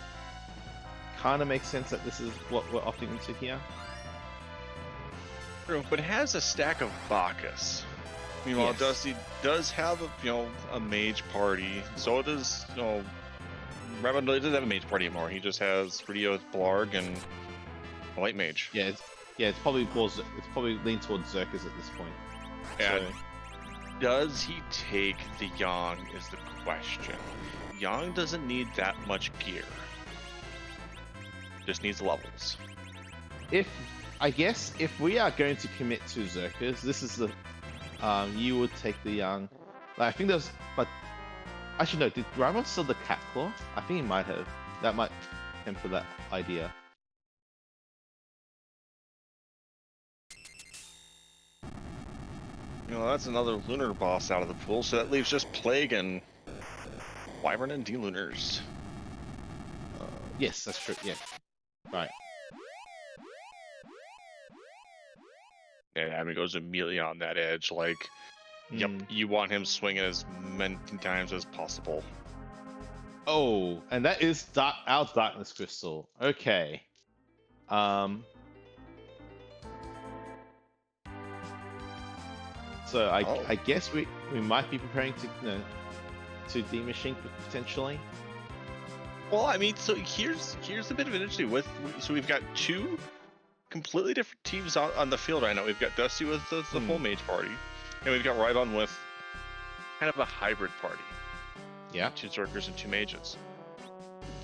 kind of makes sense that this is what we're opting into here. True, but it has a stack of Bacchus. Meanwhile, Yes. Dusty does have a mage party. So does Rhybon doesn't have a mage party anymore. He just has Rio with Blarg and a light mage. Yeah, it's probably leaned towards Zerkers at this point. And does he take the Yang is the question. Yang doesn't need that much gear. Just needs levels. I guess if we are going to commit to Zerkers, this is the you would take the young. Like, I think there's, but actually no. Did Rhybon still the Cat Claw? I think he might have. That might temper that idea. That's another lunar boss out of the pool. So that leaves just Plague and Wyvern and D-Lunars. Yes, that's true. Yeah, right. Yeah, I mean, it goes immediately on that edge. Like, yep, you want him swinging as many times as possible. Oh, and that is our Darkness Crystal. Okay. So I guess we might be preparing to demachine potentially. Well, I mean, so here's a bit of an interesting so we've got two completely different teams on the field right now. We've got Dusty with the full mage party, and we've got Rhybon with kind of a hybrid party. Yeah. 2 Zerkers and 2 mages.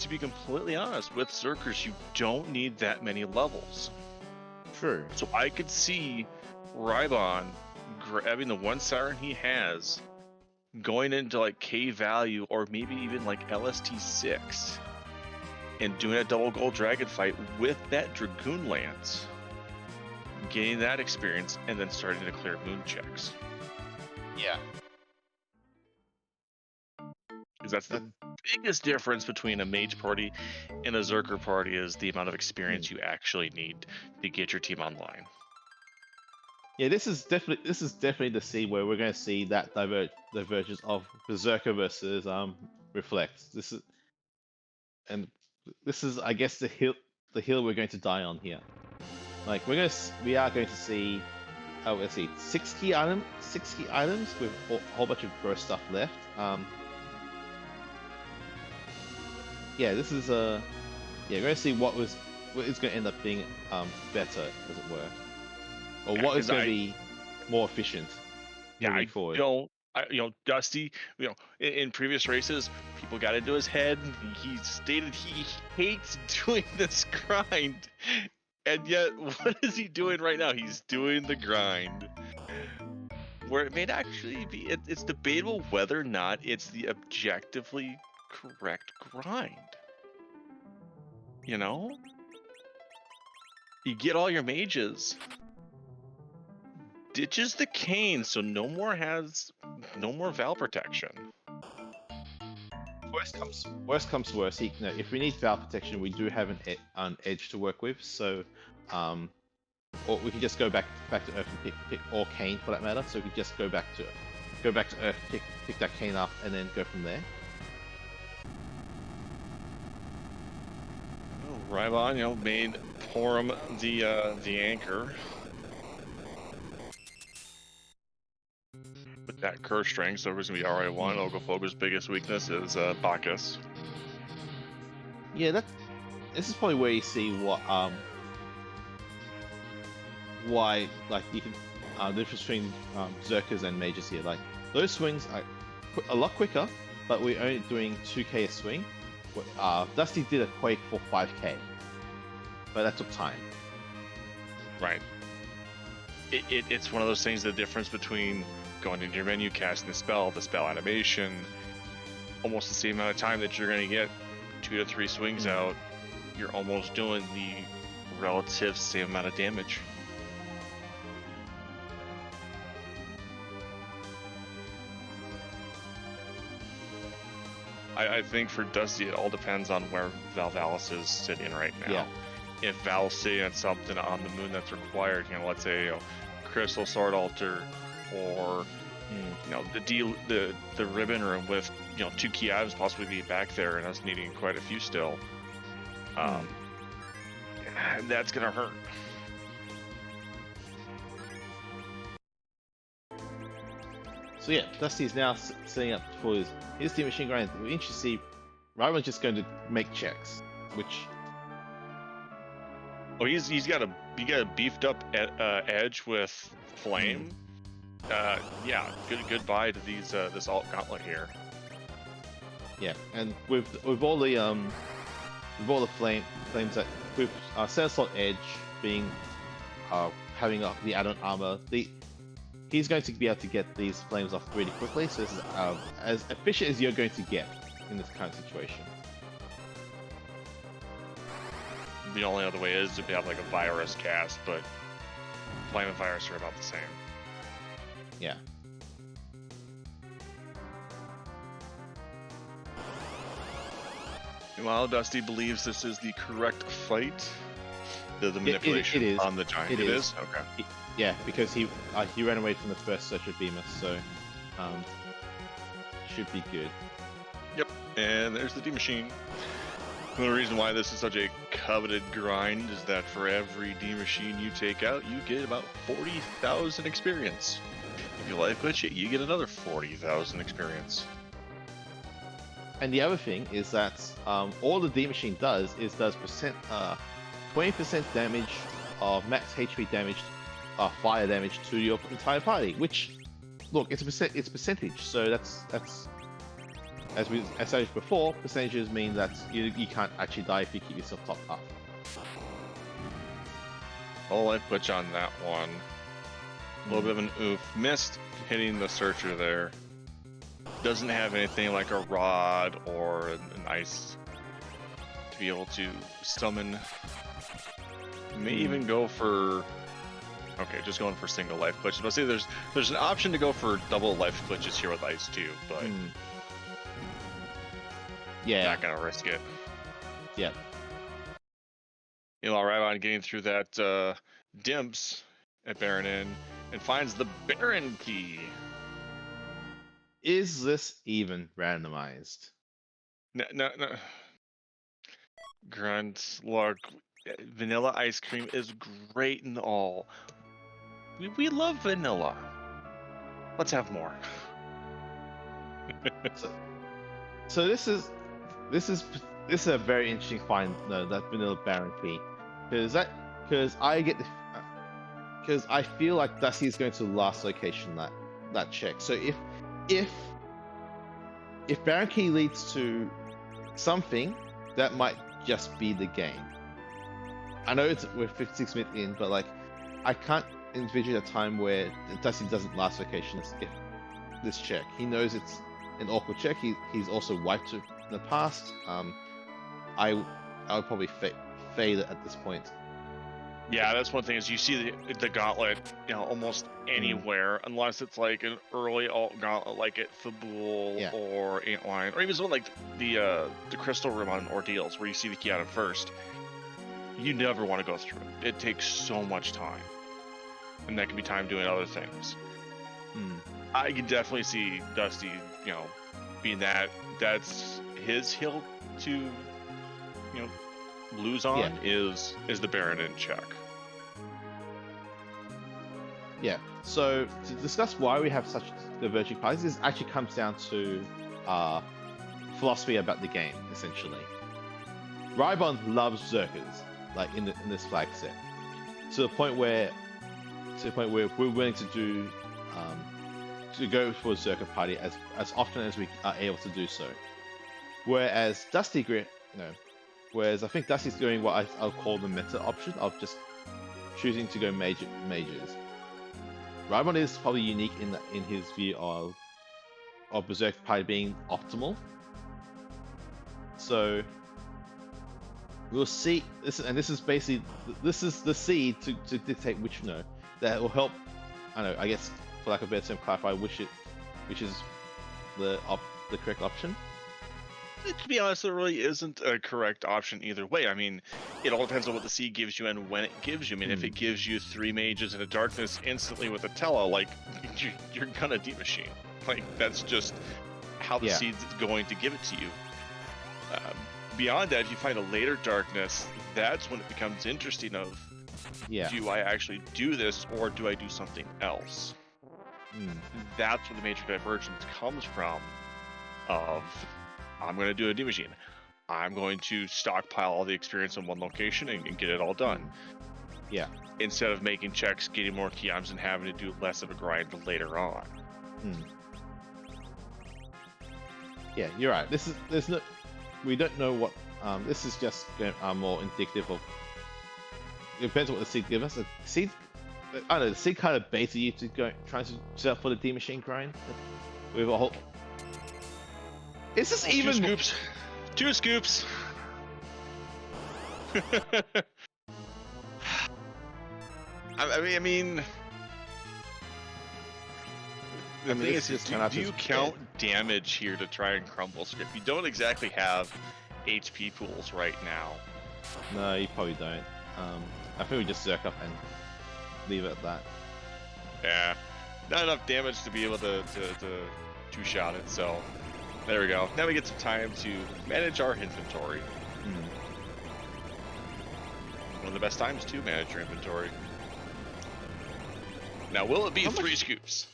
To be completely honest, with Zerkers, you don't need that many levels. True. So I could see Rhybon grabbing the one Siren he has, going into like K value or maybe even like LST6, and doing a double gold dragon fight with that Dragoon Lance, getting that experience, and then starting to clear moon checks. Yeah. Because that's the biggest difference between a mage party and a Zerker party is the amount of experience you actually need to get your team online. Yeah, this is definitely the seed where we're going to see that divergence of Berserker versus Reflect. This is I guess the hill we're going to die on here. Like we are going to see, let's see, 6 key items with a whole bunch of gross stuff left. Yeah, this is we're going to see what is going to end up being better, as it were. Or what is going to be more efficient moving forward. Dusty, in previous races, people got into his head. He stated he hates doing this grind. And yet, what is he doing right now? He's doing the grind. Where it may actually be, it's debatable whether or not it's the objectively correct grind. You get all your mages. Ditches the cane, so no more Val protection. For worst comes to worst, if we need valve protection, we do have an edge to work with. So, or we can just go back to Earth and pick or Cane for that matter. So we can just go back to Earth, pick that Cane up, and then go from there. Rhybon, made Porum the anchor. With that curse strength, so it's gonna be RA1. Ogofogo's biggest weakness is Bacchus. Yeah, this is probably where you see why you can the difference between Zerkers and mages here. Like those swings are a lot quicker, but we're only doing 2k a swing. Dusty did a Quake for 5k, but that took time. Right. It's one of those things. The difference between going into your menu, casting the spell animation, almost the same amount of time that you're going to get 2 to 3 swings out, you're almost doing the relative same amount of damage. I think for Dusty, it all depends on where Valvalis is sitting right now. Yeah. If Val's sitting at something on the moon that's required, let's say Crystal Sword Altar, or the Rhybon room with 2 key items possibly being back there and us needing quite a few still, that's gonna hurt. So yeah, Dusty's now setting up for his Steam Machine Grind. We interested to see Rhybon's just going to make checks, which he's got a beefed up edge with Flame. Yeah, goodbye to these this alt gauntlet here. Yeah, and with all the flames that with Senselot Edge being having the add-on armor, he's going to be able to get these flames off really quickly. So this is as efficient as you're going to get in this kind of situation. The only other way is to have like a virus cast, but Flame and Virus are about the same. Yeah. Meanwhile, Dusty believes this is the correct fight. The manipulation it is. On the giant. It is? Okay. Yeah, because he ran away from the first search of Behemoth, so should be good. Yep, and there's the D Machine. The reason why this is such a coveted grind is that for every D Machine you take out, you get about 40,000 experience. If you life glitch it, you get another 40,000 experience. And the other thing is that all the D Machine does 20% damage of max HP damage, fire damage to your entire party. Which, look, it's percentage. So that's as I said before, percentages mean that you can't actually die if you keep yourself top half. All life glitch on that one. A little bit of an oof. Missed hitting the searcher there. Doesn't have anything like a rod or an ice to be able to summon. May even go for... Okay, just going for single life glitches. But see, there's an option to go for double life glitches here with ice too, but yeah, not gonna risk it. Yeah. Rhybon getting through that dimps at Baron Inn and finds the Baron key. Is this even randomized? No. Grunt, look, vanilla ice cream is great and all. We love vanilla. Let's have more. So this is a very interesting find, though, that vanilla Baron key, because I feel like Dusty is going to last location that check. So if Baron key leads to something, that might just be the game. I know we're 56 minutes in, but like I can't envision a time where Dusty doesn't last location if this check. He knows it's an awkward check. He's also wiped it in the past. I would probably fade it at this point. Yeah, that's one thing is you see the gauntlet, almost anywhere, unless it's like an early alt gauntlet, like at Fabul Yeah. or Antlion, or even something like the Crystal Room on Ordeals, where you see the key item first. You never want to go through it. It takes so much time, and that can be time doing other things. I can definitely see Dusty, being that's his hill to, lose on is the Baron in check. Yeah. So to discuss why we have such diverging parties, this actually comes down to philosophy about the game, essentially. Rhybon loves Zerkers, like in this flag set, to the point where we're willing to do to go for a Zerker party as often as we are able to do so. Whereas Dustygriff, whereas I think Dusty's doing what I'll call the meta option of just choosing to go mages. Rhybon is probably unique in his view of Berserk party being optimal. So we'll see. This is basically the seed to dictate which that will help. I guess for lack of a better term, clarify which is the correct option. To be honest, there really isn't a correct option either way. I mean, it all depends on what the seed gives you and when it gives you. I mean, if it gives you 3 mages and a darkness instantly with a Tela, like, you're gonna Deep Machine. Like, that's just how the seed's going to give it to you. Beyond that, if you find a later darkness, that's when it becomes interesting of, do I actually do this or do I do something else? That's where the major divergence comes from of, I'm going to do a Deep Machine. I'm going to stockpile all the experience in one location and get it all done. Yeah. Instead of making checks, getting more key items, and having to do less of a grind later on. Yeah, you're right. We don't know what. This is just more indicative of. It depends on what the seed gives us. The seed, I don't know. The seed kind of baited you to go trying to set up for the Deep Machine grind. With a whole. Is this even 2 scoops? 2 scoops. I mean, the thing is, do you count damage here to try and crumble script? You don't exactly have HP pools right now. No, you probably don't. I think we just Zerk up and leave it at that. Yeah, not enough damage to be able to two-shot it, so there we go. Now we get some time to manage our inventory. One of the best times to manage your inventory. Now, will it be 3 scoops?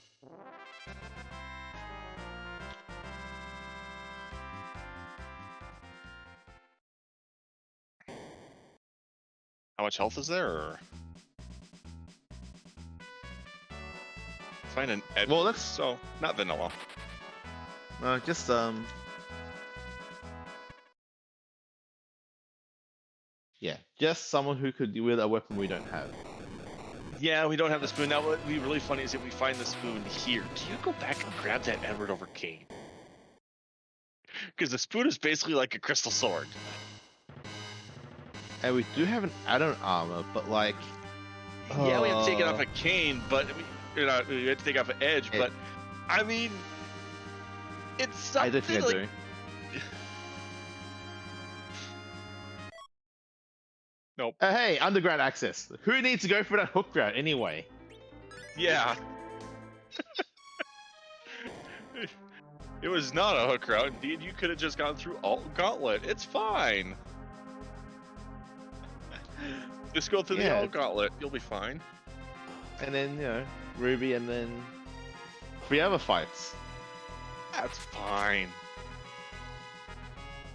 How much health is there? Or... Find an Ed. Well, that's so not vanilla. No, just yeah, just someone who could wield a weapon we don't have. Yeah, we don't have the spoon. Now, what would be really funny is if we find the spoon here. Do you go back and grab that Edward over Kane? Because the spoon is basically like a crystal sword. And we do have an add-on armor, but like... Yeah, we have to take it off of Kane, but... we have to take it off of Edge, but... I mean... It's something I think like... I do. Nope. Hey, underground access. Who needs to go for that hook route anyway? Yeah. It was not a hook route. Indeed, you could have just gone through alt gauntlet. It's fine. Just go through the alt gauntlet. You'll be fine. And then, Ruby and then 3 other fights. That's fine.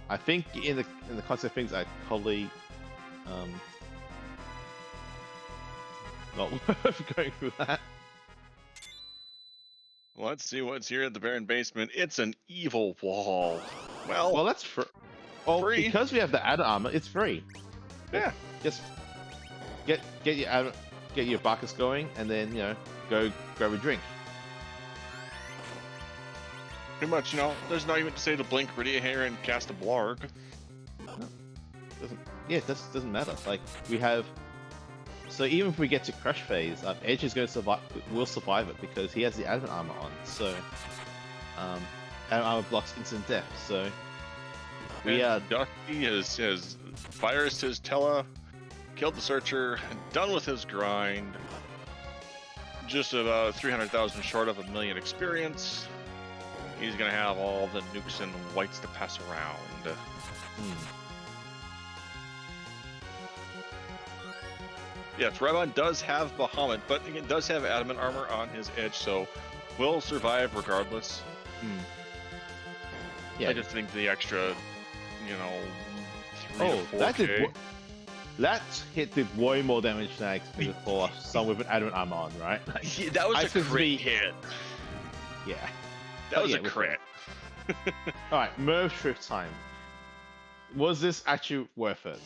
I think in the concept of things, I probably not worth going through that. Let's see what's here at the Baron basement. It's an evil wall. Well, that's free. Because we have the add armor, it's free. Yeah. Just get your Bacchus going, and then go grab a drink. Pretty much, there's not even to say to blink Rydia here and cast a Blarg. It doesn't matter. Like we have So even if we get to Crush Phase, Edge is going to survive. Will survive it because he has the Adamant Armor on. So, Adamant Armor blocks instant death. So we are. Dusty has fires his Tela, killed the Searcher, done with his grind. Just about 300,000 short of 1,000,000 experience. He's gonna have all the nukes and whites to pass around. Yes, Rhybon does have Bahamut, but again, does have Adamant Armor on his Edge, so will survive regardless. Yeah. I just think the extra, 3 to 4K. That hit did way more damage than I expected for someone with an Adamant Armor on, right? Yeah, that was a crit hit. Yeah. That was a crit. Alright, Merv Shrift time. Was this actually worth it?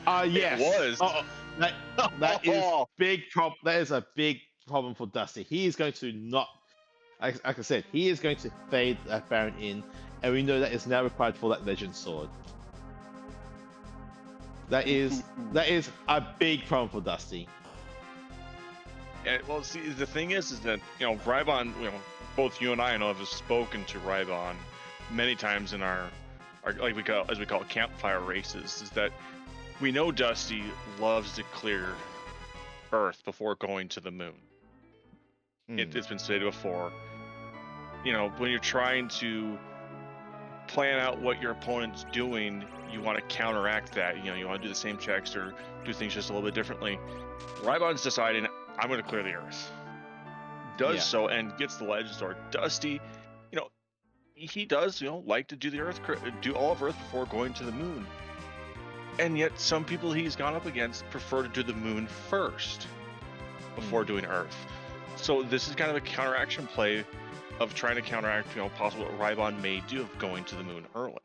Yes. It was. That is big problem. That is a big problem for Dusty. He is going to not, like I said, he is going to fade that Baron in, and we know that is now required for that Legend Sword. That is a big problem for Dusty. Yeah, well, see, the thing is that Rhybon, both you and I know have spoken to Rhybon many times in our like we call it campfire races. Is that we know Dusty loves to clear Earth before going to the moon. It's been stated before. When you're trying to plan out what your opponent's doing, you want to counteract that. You want to do the same checks or do things just a little bit differently. Rhybon's deciding, I'm going to clear the Earth. Does so and gets the Legend Sword. Dusty, he does, like to do do all of Earth before going to the moon. And yet some people he's gone up against prefer to do the moon first before doing Earth. So this is kind of a counteraction play of trying to counteract, possible what Rhybon may do of going to the moon early.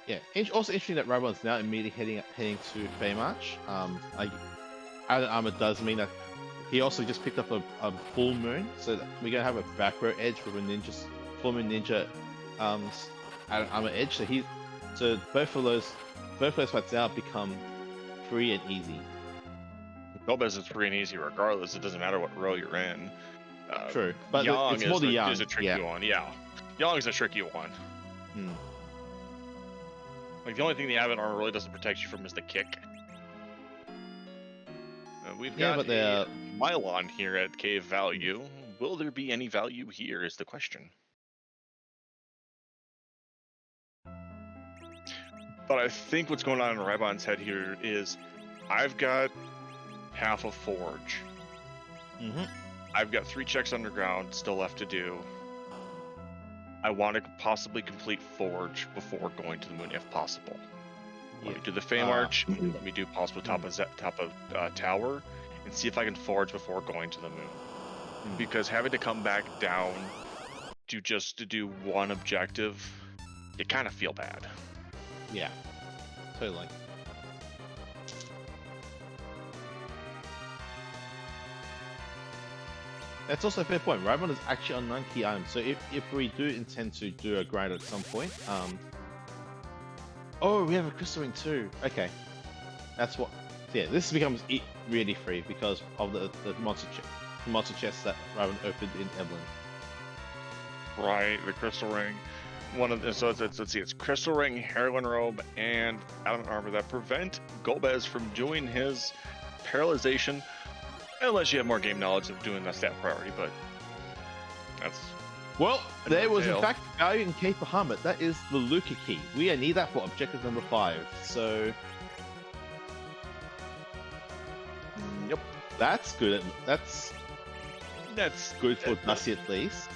Yeah, also interesting that Rhybon's now immediately heading to Feymarch. Adamant Armor does mean that he also just picked up a full moon, so that we're gonna have a back row edge with a full moon ninja, Adamant Armor edge. So both of those fights now become free and easy. Gomez is free and easy regardless. It doesn't matter what row you're in. True, but Yang it's more the Yang. is a tricky one. Yeah, Yang's a tricky one. Like the only thing the Adamant Armor really doesn't protect you from is the kick. We've got a Mylon here at Cave Value. Will there be any value here is the question. But I think what's going on in Rhybon's head here is I've got half a Forge. I've got 3 checks underground still left to do. I want to possibly complete Forge before going to the moon if possible. Let me do the Feymarch. Let me do possible top of Tower, and see if I can Forge before going to the moon. Because having to come back down to do one objective, you kind of feel bad. Yeah, totally. That's also a fair point. Rhybon is actually on 9 key items, so if we do intend to do a grind at some point, oh, we have a crystal ring too. Okay, that's what. Yeah, this becomes really free because of the monster chests that Rhybon opened in Evelyn. Right, the crystal ring. Let's see, it's crystal ring, heroine robe, and Adamant Armor that prevent Golbez from doing his paralyzation, unless you have more game knowledge of doing that stat priority. But that's there was in fact value in Cape Bahamut. That is the Luca key. We need that for objective number 5. So, yep, that's good. That's good for Dusty at least.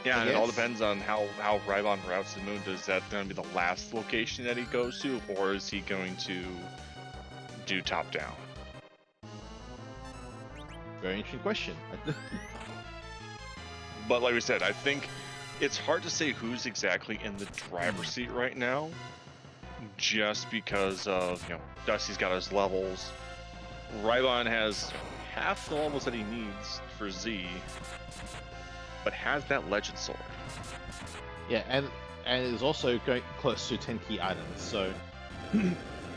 Yeah, and it all depends on how Rhybon routes the moon. Is that going to be the last location that he goes to, or is he going to do top down? Very interesting question. But like we said, I think it's hard to say who's exactly in the driver's seat right now, just because of Dusty's got his levels. Rhybon has half the levels that he needs for Z, but has that Legend Sword. Yeah, and is also going close to 10 key items. So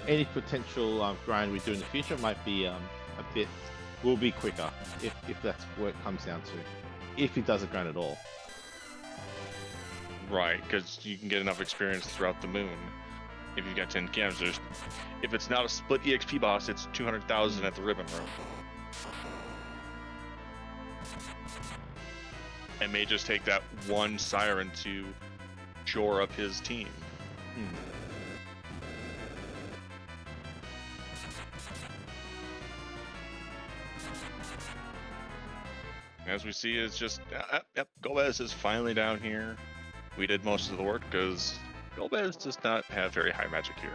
any potential grind we do in the future might be will be quicker if that's what it comes down to. If he does a grind at all. Right, because you can get enough experience throughout the moon. If you've got 10 cams, if it's not a split EXP boss, it's 200,000 at the Rhybon room. It may just take that one siren to shore up his team. As we see, it's just, yep, Gomez is finally down here. We did most of the work because Gomez does not have very high magic here.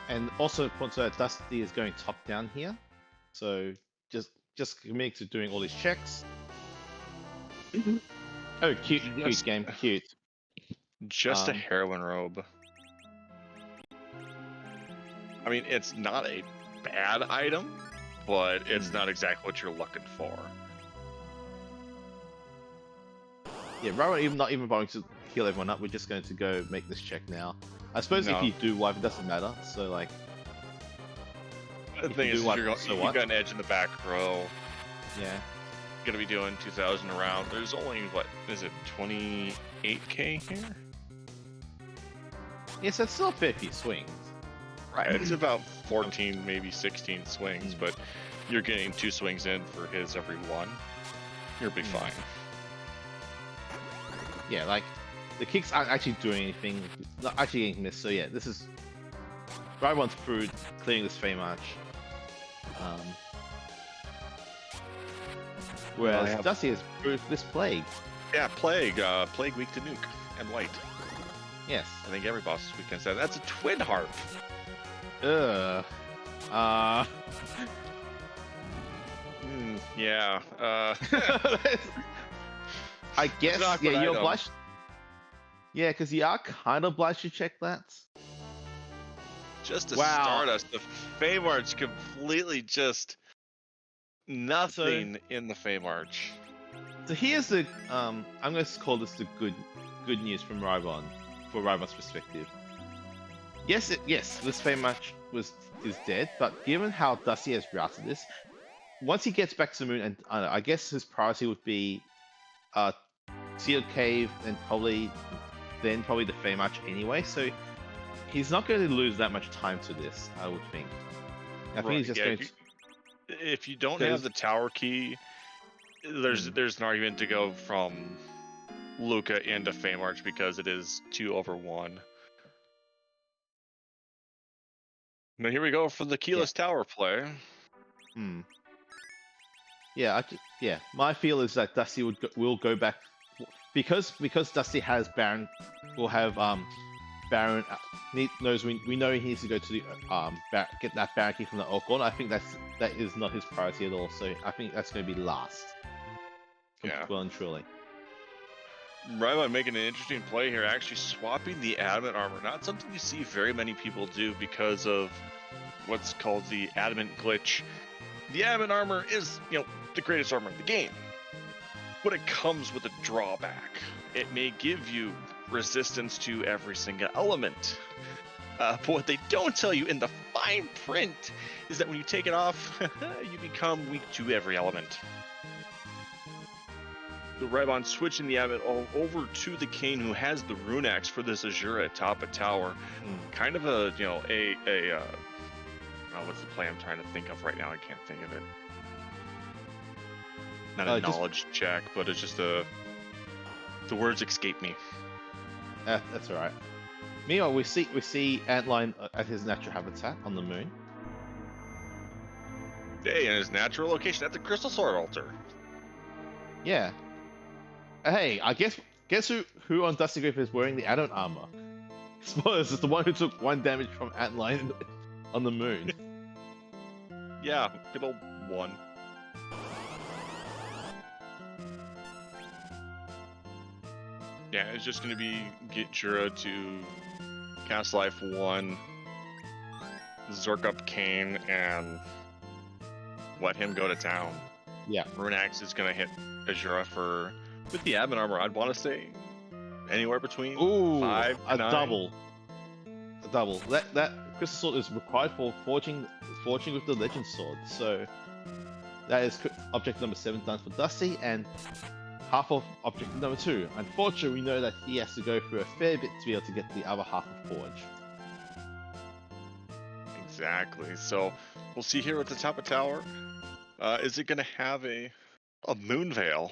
And also, point out, Dusty is going top down here, so just commit to doing all these checks. Oh, cute game, cute. Just a heroin robe. I mean, it's not a bad item, but it's not exactly what you're looking for. Yeah, Rhybon not even going to heal everyone up. We're just going to go make this check now. I suppose if you do wipe, it doesn't matter. So like, the thing is, you've got an edge in the back row. Yeah. Gonna be doing 2,000 around. There's only, what is it, 28k here? Yes, that's still a fair few swings. Right, it's about 14, maybe 16 swings, but you're getting 2 swings in for his every one. You'll be fine. Yeah, like, the kicks aren't actually doing anything, not actually getting missed, so yeah, this is Rhybon's through clearing this Fey March. Whereas Dusty has proved this Plague. Yeah, Plague. Plague weak to nuke and white. Yes. I think every boss this weekend said that's a twin harp. Yeah. I guess, yeah, you're obliged. Yeah, because you are kind of obliged to check that. Just to start us, the Fey March completely just nothing in the Fey March. So here's the I'm going to call this the good news from Rhybon, for Rhybon's perspective. Yes, this Fey March is dead, but given how Dusty has routed this, once he gets back to the moon, and I guess his priority would be Sealed Cave and probably the Fey March anyway, so he's not going to lose that much time to this, I would think. I think he's just going to... If you don't have the tower key, there's an argument to go from Luca into Fey March because it is 2 over 1. Now here we go for the keyless tower play. Yeah, my feel is that Dusty will go back because Dusty has Baron, will have Baron knows we know he needs to go to the get that Baron key from the Orc. I think that is not his priority at all. So I think that's going to be last. Yeah. Well and truly. Rhybon making an interesting play here, actually swapping the Adamant armor. Not something you see very many people do because of what's called the Adamant glitch. The Adamant armor is, the greatest armor in the game, but it comes with a drawback. It may give you resistance to every single element. But what they don't tell you in the fine print is that when you take it off, you become weak to every element. The Rhybon switching the Abbot all over to the Kane, who has the Rune Axe for this Azura at top of tower. Kind of a, what's the play I'm trying to think of right now? I can't think of it. Not a knowledge check, but it's just the words escape me. That's all right. Meanwhile, we see Antline at his natural habitat on the moon. Hey, in his natural location at the Crystal Sword altar. Yeah. Hey, I guess who on Dustygriff is wearing the Adamant armor? Spoilers, it's the one who took 1 damage from Antline on the moon. Yeah, good old 1. Yeah, it's just going to be get Jura to cast life 1, Zork up Kane, and let him go to town. Yeah. Rune Axe is going to hit Azura for, with the Adamant armor, I'd want to say anywhere between 5 to 9. Double. double. That crystal sword is required for forging with the legend sword. So that is objective number 7 done for Dusty, and half of objective number 2. Unfortunately, we know that he has to go through a fair bit to be able to get the other half of Forge. Exactly. So we'll see here at the top of tower. Is it going to have a moon veil?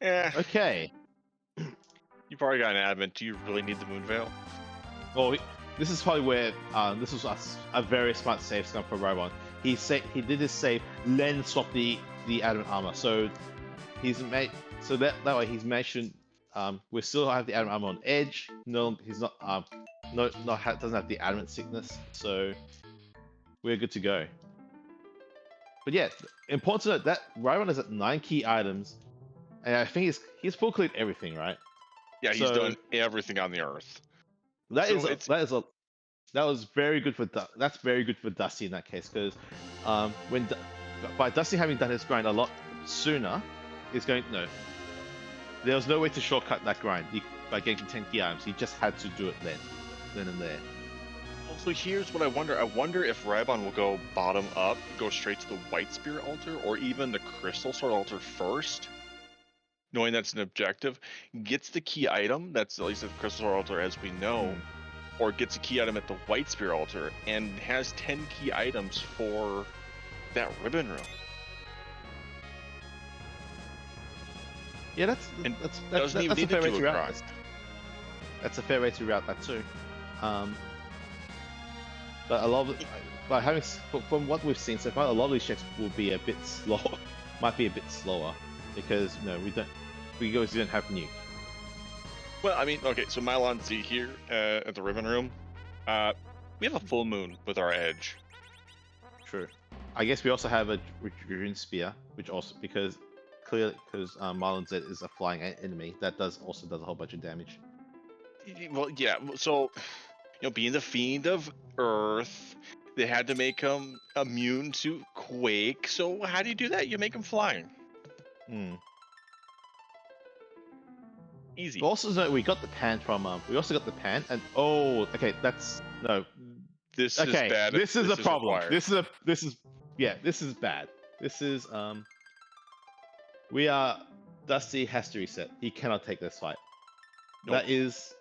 Eh, Okay. you've already got an adamant. Do you really need the moon veil? Well, this is probably where this was a very smart save scum for Rhybon. He did his save, then swap the adamant armor. So he's made that way he's mentioned. We still have the adamant armor on edge. No, he's not. Doesn't have the adamant sickness. So we're good to go. But yeah, important to note that Rhybon is at 9 key items, and I think he's full cleared everything, right? Yeah, he's done everything on the earth. That was very good for that's very good for Dusty in that case, because by Dusty having done his grind a lot sooner, there was no way to shortcut that grind by getting 10 key items. He just had to do it then and there. Also, here's what I wonder. I wonder if Rhybon will go bottom up, go straight to the White Spear altar, or even the Crystal Sword altar first, knowing that's an objective, gets the key item, that's at least the Crystal Sword altar as we know, or gets a key item at the White Spear altar, and has 10 key items for that Rhybon room. Yeah, that's a fair way to route that. That's a fair way to route that too. But a lot of from what we've seen so far, a lot of these checks will be a bit slow. Might be a bit slower because we don't have nuke. Well, I mean, okay, so Mylon Z here at the Rhybon room, we have a full moon with our edge. True. I guess we also have a Rune Spear, which also because Mylon Z is a flying enemy that also does a whole bunch of damage. Well, yeah. So, being the fiend of Earth, they had to make him immune to Quake. So how do you do that? You make him flying. Easy. Also, we got the pan from. We also got the pan, and that's no. This is bad. This is a problem. This is bad. This is Dusty has to reset. He cannot take this fight. Nope. That is.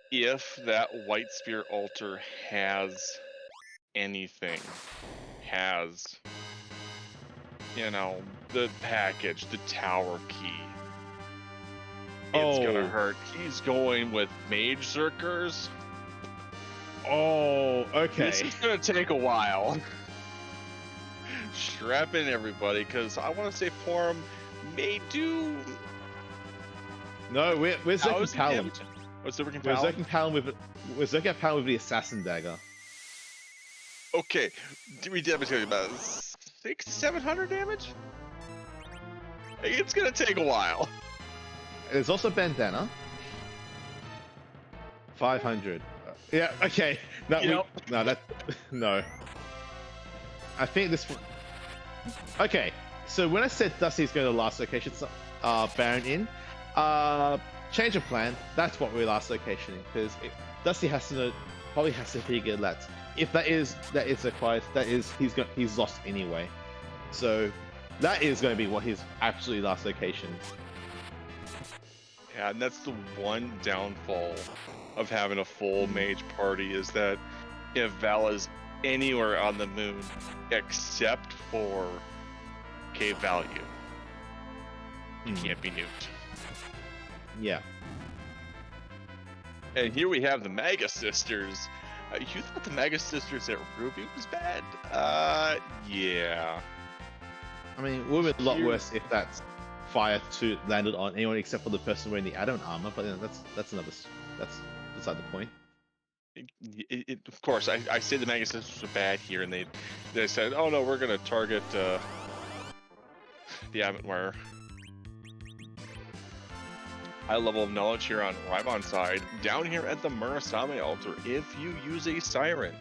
If that White Spear altar has anything, the package, the tower key, it's gonna hurt. He's going with Mage Zerkers. Oh, okay. This is gonna take a while. Strap in, everybody, because I want to say Forum may do. No, we're Zerking Paladin. We're Zerking Paladin with the Assassin Dagger. Okay, we did about 600 to 700 damage. It's gonna take a while. There's also Bandana. 500. Yeah. Okay. No. I think this. Okay. So when I said Dusty's going to the last location, Baron in. Change of plan. That's what we're last location in, because Dusty probably has to figure that if that is acquired, he's lost anyway. So that is going to be what his absolutely last location. Yeah, and that's the one downfall of having a full mage party, is that if Val is anywhere on the moon except for Cave Value, he can't be nuked. Yeah. And here we have the Mega Sisters. You thought the Mega Sisters at Ruby was bad? Yeah. I mean, it would have been a lot worse if that fire landed on anyone except for the person wearing the adamant armor. But that's beside the point. Of course, I say the Mega Sisters are bad here, and they said, oh no, we're gonna target the adamant wearer. High level of knowledge here on Rhybon's side. Down here at the Murasame altar, if you use a Siren,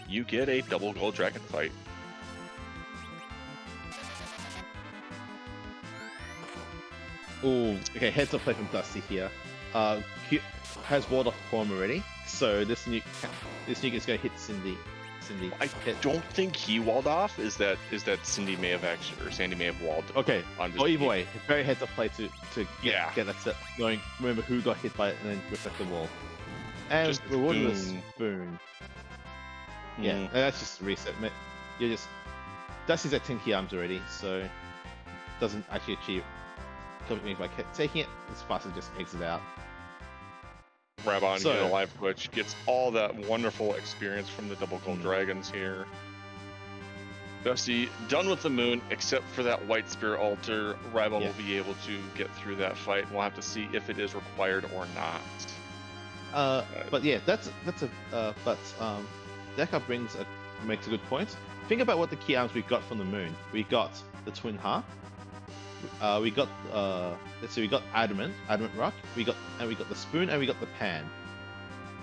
you get a double gold dragon fight. Ooh, okay, heads up play from Dusty here. Q has ward off form already, so this nuke is going to hit Cindy. I don't think he walled off. Is that Cindy may have actually, or Sandy may have walled. Okay. On Or either way, it's very heads up play to Yeah. get that set going. Remember who got hit by it and then reflect the wall. And Just reward with a boom. spoon. Yeah, Mm. and that's just a reset. You're just Dusty's at 10 key arms already, so doesn't actually achieve something by taking it. It's faster just exit out. Rhybon So- getting a live twitch, gets all that wonderful experience from the double gold Mm. dragons here. Dusty done with the moon, except for that white spear altar. Rhybon Yeah. will be able to get through that fight. We'll have to see if it is required or not. But yeah, that's Deca makes a good point. Think about what the key arms we got from the moon. We got the twin harp. We got let's see, we got adamant rock. We got the spoon and we got the pan.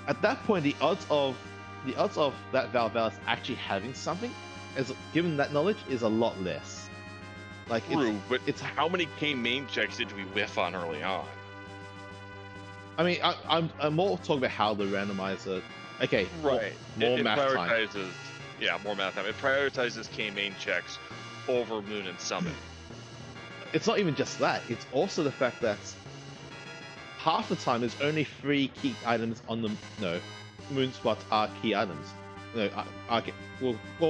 At that point, the odds of that Valvalis actually having something, as given that knowledge, is a lot less. Like True, but it's how many K main checks did we whiff on early on? I mean, I'm more talking about how the randomizer. Okay, Right. More it math time. prioritizes, yeah, more math time. It prioritizes K main checks over moon and summon. It's not even just that. It's also the fact that half the time there's only 3 key items on the moon spots are key items. No,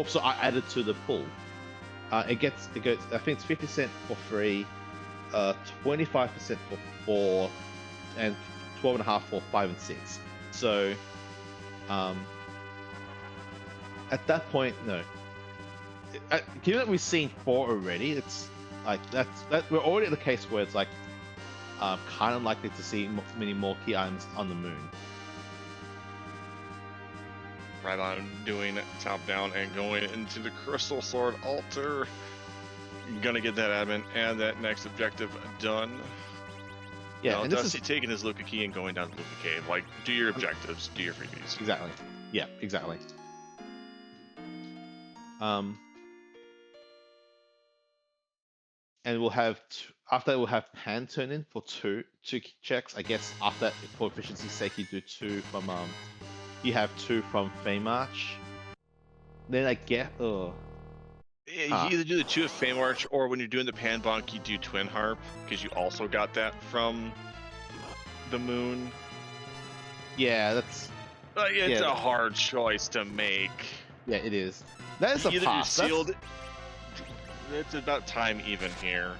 so I added to the pool. It goes. I think it's 50% for 3, 25% for 4, and 12.5 for 5 and 6. So, at that point, no. Given that we've seen 4 already, it's like that we're already at the case where it's like kind of likely to see many more key items on the moon. Rhybon doing top down and going into the Crystal Sword altar. Gonna get that admin and that next objective done. Yeah, Now, and this Dusty is taking his Luca key and going down to Luca Cave. Like, do your objectives, do your freebies. exactly. Yeah, exactly. And we'll have after that we'll have pan turn in for two checks. I guess after that, for efficiency's sake, you do 2 from you have 2 from Fame March. Then I get You either do the 2 of Fame Arch, or when you're doing the Pan Bonk, you do Twin Harp, because you also got that from the moon. yeah, that's It's Yeah. a hard choice to make. yeah, it is. That is a Either pass. you're sealed. It's about time even here.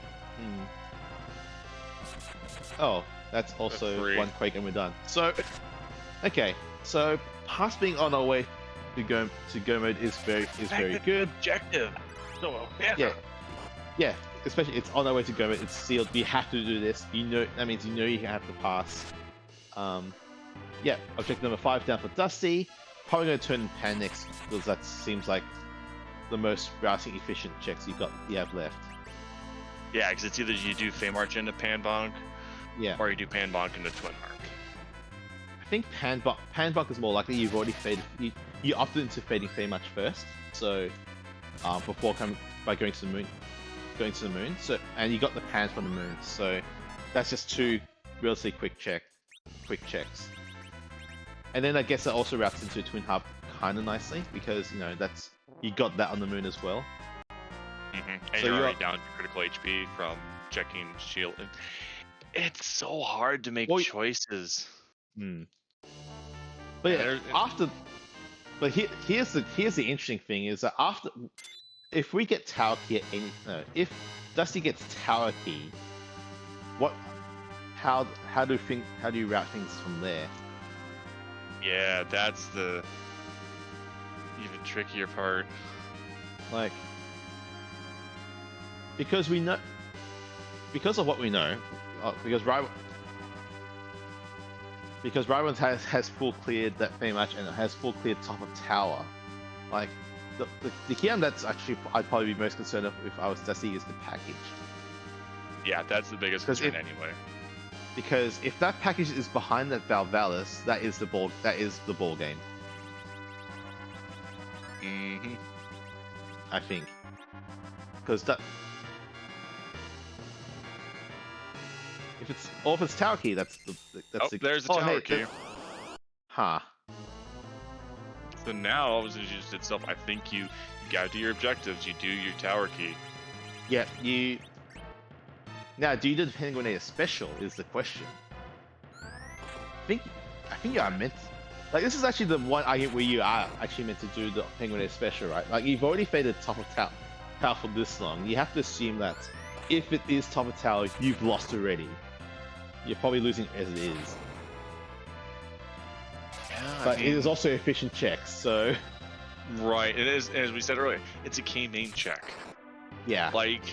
Oh, that's also 3. 1 Quake and we're done. So, okay, so pass being on our way to go mode is very good. Objective. So Yeah, especially it's on our way to go mode. It's sealed. We have to do this. That means you have to pass. Yeah, objective number 5 down for Dusty. Probably going to turn in Pan next because that seems like the most routing efficient checks you have left. Yeah, because it's either you do Fame Arch into Pan Bonk, Yeah, or you do Pan Bonk into Twin Harp. I think Pan Bonk is more likely. You've already faded. You opted into fading Fame much first, so before going to the moon. So and you got the pans from the moon. So that's just 2 relatively quick checks. And then I guess that also routes into Twin Harp kind of nicely because you got that on the moon as well. And So you're you're- already down to critical HP from checking shield. It's so hard to make Well, choices. But yeah, There- here's the interesting thing is that if we get Tower Key if Dusty gets Tower Key, how do you route things from there? Yeah, that's the even trickier part. Like, because of what we know, because Rhybon has full cleared that Fame match and has full cleared top of tower. Like the key item that's actually I'd probably be most concerned if I was Dusty is the package. Yeah, that's the biggest 'Cause concern anyway. Because if that package is behind that Valvalis, that is the ball game. Mm-hmm. I think. Because If it's tower key, that's the. There's the tower key. Huh. So now, as you just did stuff, I think you gotta do your objectives. You do your tower key. Yeah, you. Now, do you do the Penguinator special? Is the question. I think you are meant. Like, this is actually the one argument where you are actually meant to do the Penguinator special, right? Like, you've already faded top of tower for this long. You have to assume that if it is top of tower, you've lost already. You're probably losing as it is. Yeah, but it is also efficient checks, so. Right, it is. As we said earlier, it's a key name check. Yeah. Like,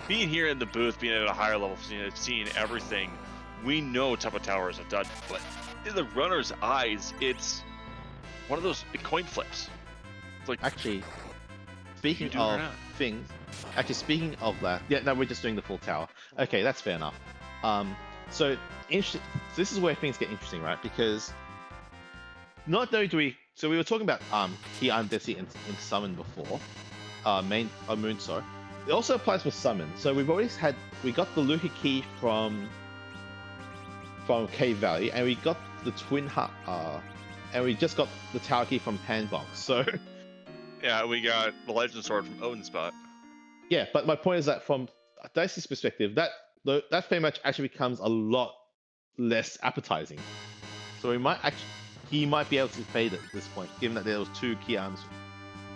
being here in the booth, being at a higher level, seeing everything, we know top of tower is a dud. But in the runner's eyes, it's one of those coin flips. It's like, actually, speaking of things, speaking of that, yeah, no, we're just doing the full tower. Okay, that's fair enough. So this is where things get interesting, right? Because not only do we, so we were talking about key item density in summon before, moon, sorry. It also applies for summon. So we got the Luca key from Cave Valley, and we got the twin heart, and we just got the tower key from Panbox. So yeah, we got the Legend Sword from Odin Spot. Yeah, but my point is that from Dicey's perspective, that pretty much actually becomes a lot less appetizing. So he might be able to fade it at this point, given that there was 2 key arms.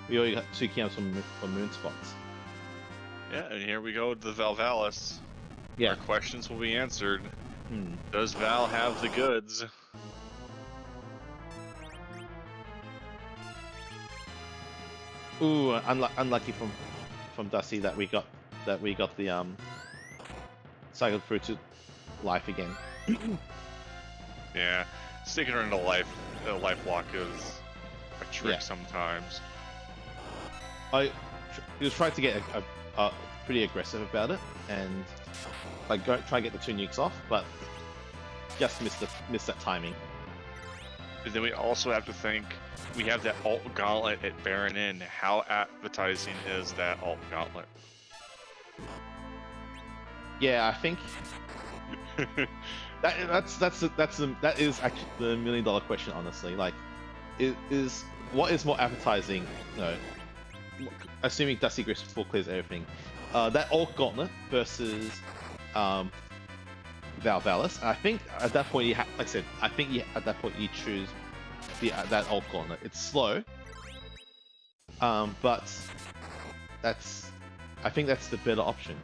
We already got 2 key arms from Moon Spots. Yeah, and here we go to the Valvalis. Yeah. Our questions will be answered. Does Val have the goods? Ooh, unlucky from Dusty that we got the cycled through to life again. Yeah, sticking her into life lock is a trick sometimes. He was trying to get a pretty aggressive about it and like try and get the 2 nukes off, but just missed that timing. And then we also have to think, we have that alt gauntlet at Baron Inn. How appetizing is that alt gauntlet? Yeah, I think that is actually the $1 million question, honestly. Like, what is more appetizing? No, assuming Dustygriff full clears everything, that alt gauntlet versus Valvalis. I think at that point like I said, at that point you choose that alt gauntlet. It's slow, but I think that's the better option.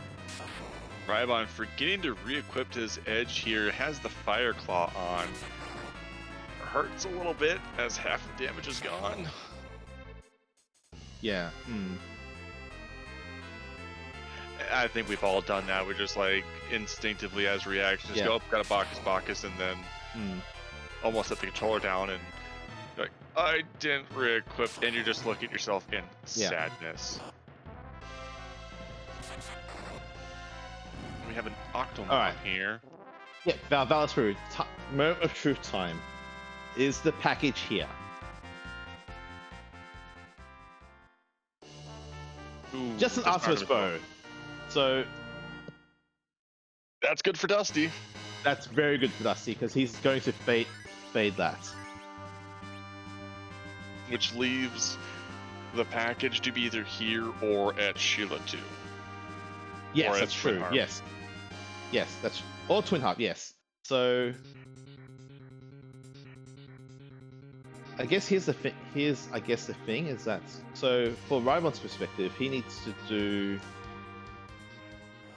Rhybon, forgetting to re-equip his edge here, has the Fire Claw on. Hurts a little bit as half the damage is gone. Yeah. I think we've all done that. We're just like instinctively as reactions, go up, got a Bacchus, and then almost set the controller down and like, I didn't re-equip, and you're just looking at yourself in sadness. We have an Octomom here. Yeah, Valvalis through. Moment of truth time. Is the package here? Ooh, just an Artemis bow. So that's good for Dusty. That's very good for Dusty because he's going to fade that. Which leaves the package to be either here or at Sheila 2. Yes, that's true. Yes, that's or Twin Harp. Yes. So I guess here's the thing is that so for Rhybon's perspective, he needs to do.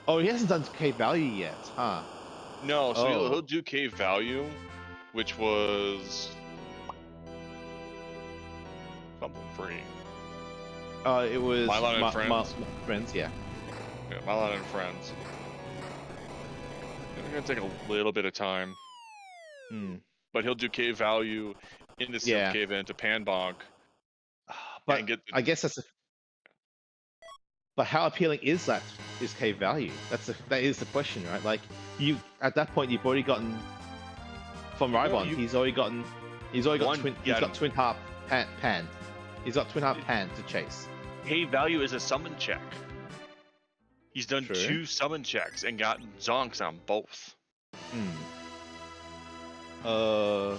Oh, he hasn't done cave value yet, huh? No, so he'll do cave value, which was something free. It was Mylon and Friends. Friends, yeah. Yeah, Mylon and Friends. It's gonna take a little bit of time. But he'll do cave value into Silk Cave into Panbonk. But I guess that's But how appealing is cave value? That is the question, right? Like at that point you've already gotten from Rhybon, he's got Twin Harp Pan. He's got Twin Harp Pan to chase. Cave value is a summon check. He's done True. 2 summon checks and gotten zonks on both. No,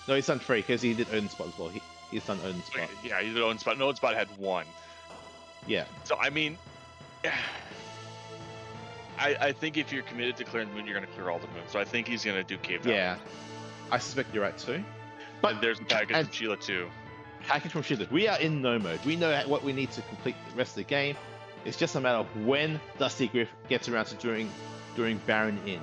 he's done 3 because he did Odin Spot as well. He's done Odin Spot. Yeah, he did Odin Spot. No, Odin Spot had 1. Yeah. So, I mean, I think if you're committed to clearing the moon, you're going to clear all the moons. So I think he's going to do Cave Valley. Yeah. I suspect you're right too. But there's a package from Sheila too. Package from Sheila. We are in no mode. We know what we need to complete the rest of the game. It's just a matter of when Dustygriff gets around to doing Baron in.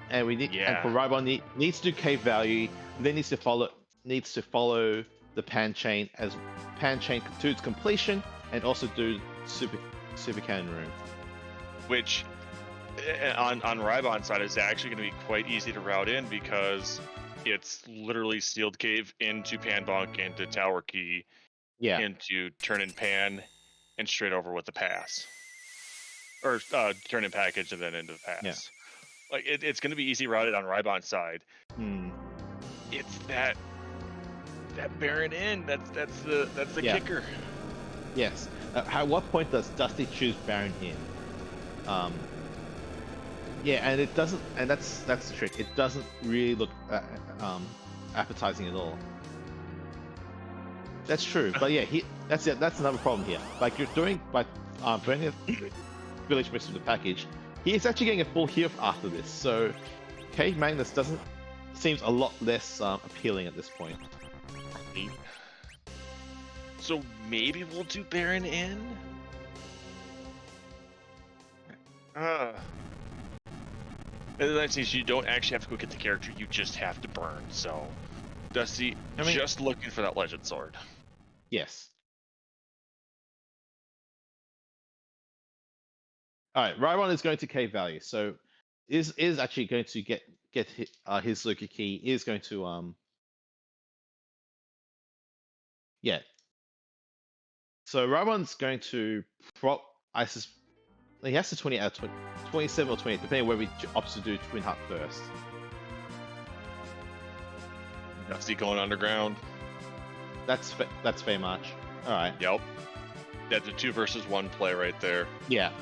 And we need, and for Rhybon needs to do Cave Valley, then needs to follow the Pan Chain to its completion, and also do Super Cannon Room. Which on Rhybon's side is actually going to be quite easy to route in because it's literally Sealed Cave into Panbunk, into Tower Key, into Turn in Pan, and straight over with the pass. Or Turn in Package and then into the pass. Yeah. Like it's going to be easy routed on Rhybon's side. It's that Baron in. That's the kicker. Yes. At what point does Dusty choose Baron in? Yeah, and it doesn't, and that's the trick. It doesn't really look appetizing at all. That's true, but yeah, that's another problem here. Like you're doing burning Village Mist with the package. He's actually getting a full heal after this, so Cave Magnus seems a lot less appealing at this point. So maybe we'll do Baron in? And the nice thing is you don't actually have to go get the character, you just have to burn, so Dusty, just looking for that Legend Sword. Yes. Alright, Rhybon is going to Cave Valley, so is actually going to get his Luka Key, is going to So Rhybon's going to he has to 20 out of 27 or 28, depending on whether he opts to do Twin Heart first. Dusty going underground. That's fair march. Alright. Yep. That's a 2 versus 1 play right there. Yeah.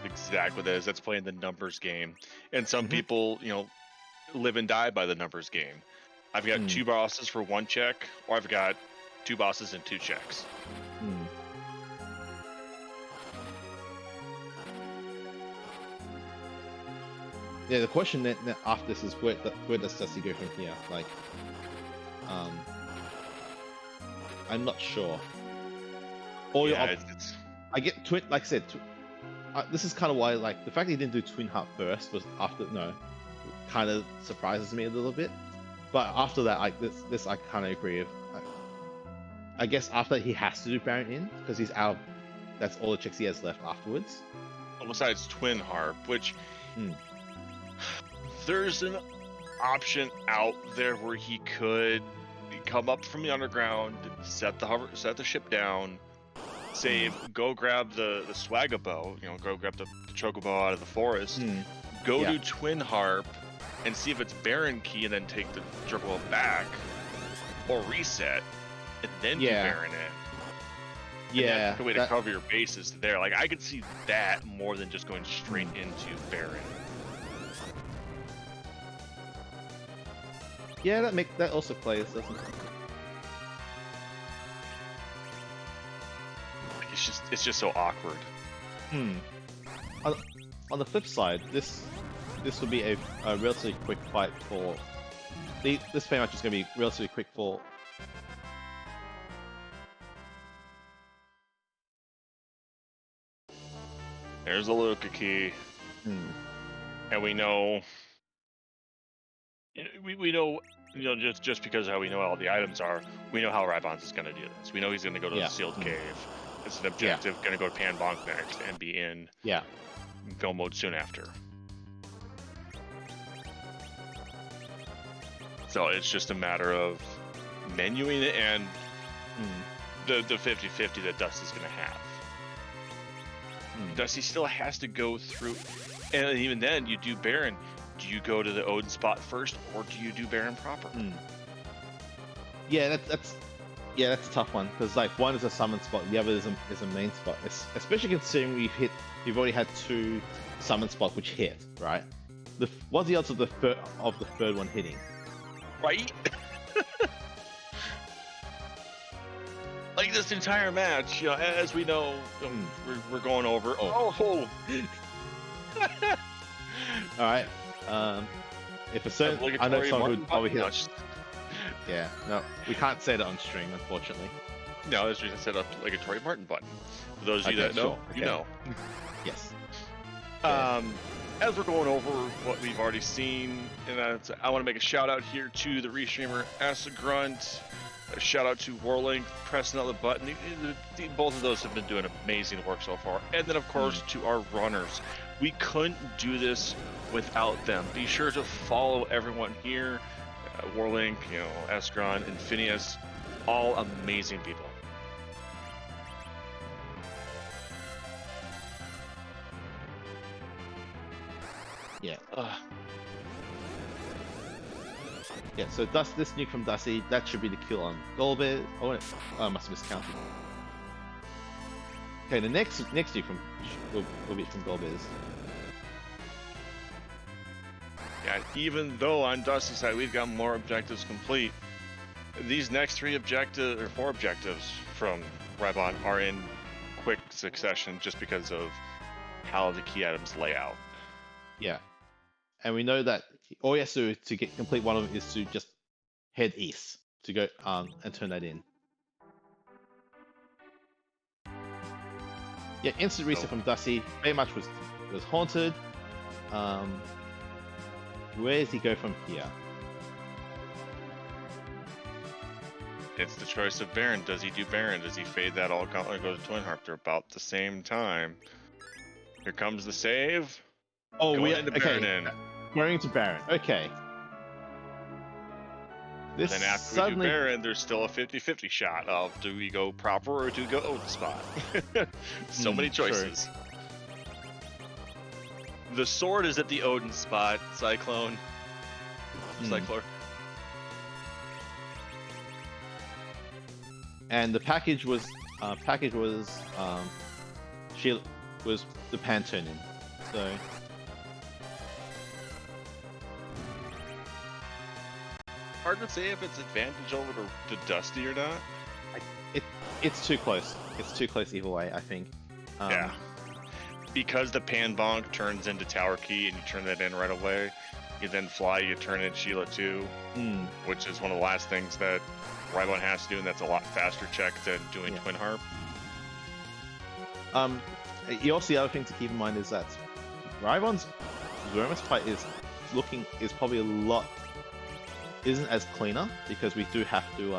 Exactly what that is. That's playing the numbers game. And some people, live and die by the numbers game. I've got 2 bosses for 1 check, or I've got 2 bosses and 2 checks. Yeah, the question that after this is where does Dusty go from here? Like, I'm not sure. Or I get twin. Like I said, this is kind of why like the fact that he didn't do Twin Heart first was kind of surprises me a little bit. But after that, like this I kind of agree with. I guess after he has to do Baron in because he's out. That's all the checks he has left afterwards. Well, besides Twin Harp, which there's an option out there where he could come up from the underground, set the ship down, save, go grab the Swagabo, go grab the Chocobo out of the forest, do Twin Harp, and see if it's Baron Key, and then take the Chocobo back, or reset, and then do Baron in. And that's the way to cover your bases there. Like I could see that more than just going straight into Baron. Yeah, that also plays, doesn't it? It's just so awkward. On the flip side, this will be a relatively quick fight for this pretty much is going to be relatively quick for. There's a Luka Key, and we know. We know, just because of how we know all the items are, we know how Rhybon is going to do this. We know he's going to go to the Sealed Cave. It's an objective, going to go to Panbonk next and be in go mode soon after. So it's just a matter of menuing it and the 50-50 that Dusty's going to have. Dusty still has to go through, and even then, you do Baron. Do you go to the Odin spot first, or do you do Baron proper? Yeah, that's Yeah, that's a tough one because like one is a summon spot, the other is a main spot. Especially considering we've already had 2 summon spots which hit, right? What's the odds of the third one hitting? Right? Like this entire match, you know, as we know, we're going over. Oh. All right. If a certain, I know someone who'd probably hit. Yeah, no, we can't say that on stream, unfortunately. No, it's just set up like a Troy Martin button. For those of you that know, you know. Yes. As we're going over what we've already seen, and I want to make a shout out here to the restreamer Grunt. A shout out to Warlink pressing on the button. Both of those have been doing amazing work so far. And then, of course, to our runners. We couldn't do this without them. Be sure to follow everyone here. Warlink, you know, Esgron, and Phineas. All amazing people. Yeah. Yeah, so this nuke from Dusty, that should be the kill on Golbez. Oh, I must have miscounted. Okay, the next nuke will be from Golbez. Yeah, even though on Dusty's side we've got more objectives complete, these next 4 objectives from Rhybon are in quick succession just because of how the key items lay out. Yeah. And we know that all he has to do to complete one of them is to just head east to go and turn that in. Yeah, instant reset from Dusty. Very much was haunted. Where does he go from here? It's the choice of Baron. Does he do Baron? Does he fade that all gauntlet and go to Twin Harp? They're about the same time. Here comes the save. Oh, we into okay. Baron in. Going to Baron. Okay. This and then after we do Baron, there's still a 50-50 shot of do we go proper or do we go Odin spot? So many choices. True. The sword is at the Odin spot, Cyclone. Cyclor. And the package was she was the Panturnin. So hard to say if it's advantage over to Dusty or not. It's too close. It's too close either way, I think. Yeah. Because the Pan Bonk turns into Tower Key and you turn that in right away, you then fly, you turn in Sheila 2, which is one of the last things that Rhybon has to do, and that's a lot faster check than doing Twin Harp. Also, the other thing to keep in mind is that Rhybon's Zermus fight is probably isn't as cleaner because we do have to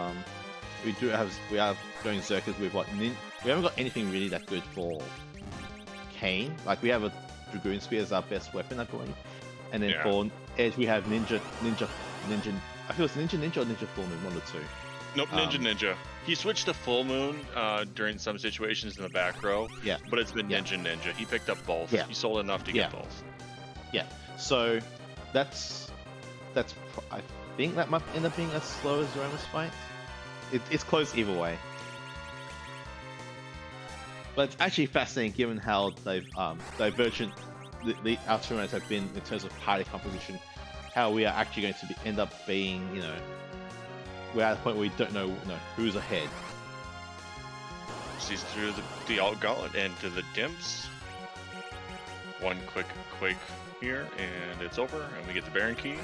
we are going Zerkers with we haven't got anything really that good for Kane. Like we have a Dragoon Spear as our best weapon, I believe, and then for Edge we have Ninja. I feel it's Ninja or Ninja Full Moon, one of the two. Nope, Ninja. He switched to Full Moon during some situations in the back row. Yeah, but it's been Ninja. He picked up both. Yeah. He sold enough to get both. Yeah, so that's I think that might end up being as slow as Romus fight. It's close either way. But it's actually fascinating given how they've divergent our tournaments have been in terms of party composition, how we are actually going to end up being, we're at a point where we don't know who's ahead. Sees through the alt gauntlet and to the dimps. One quick quake here and it's over and we get the Baron key.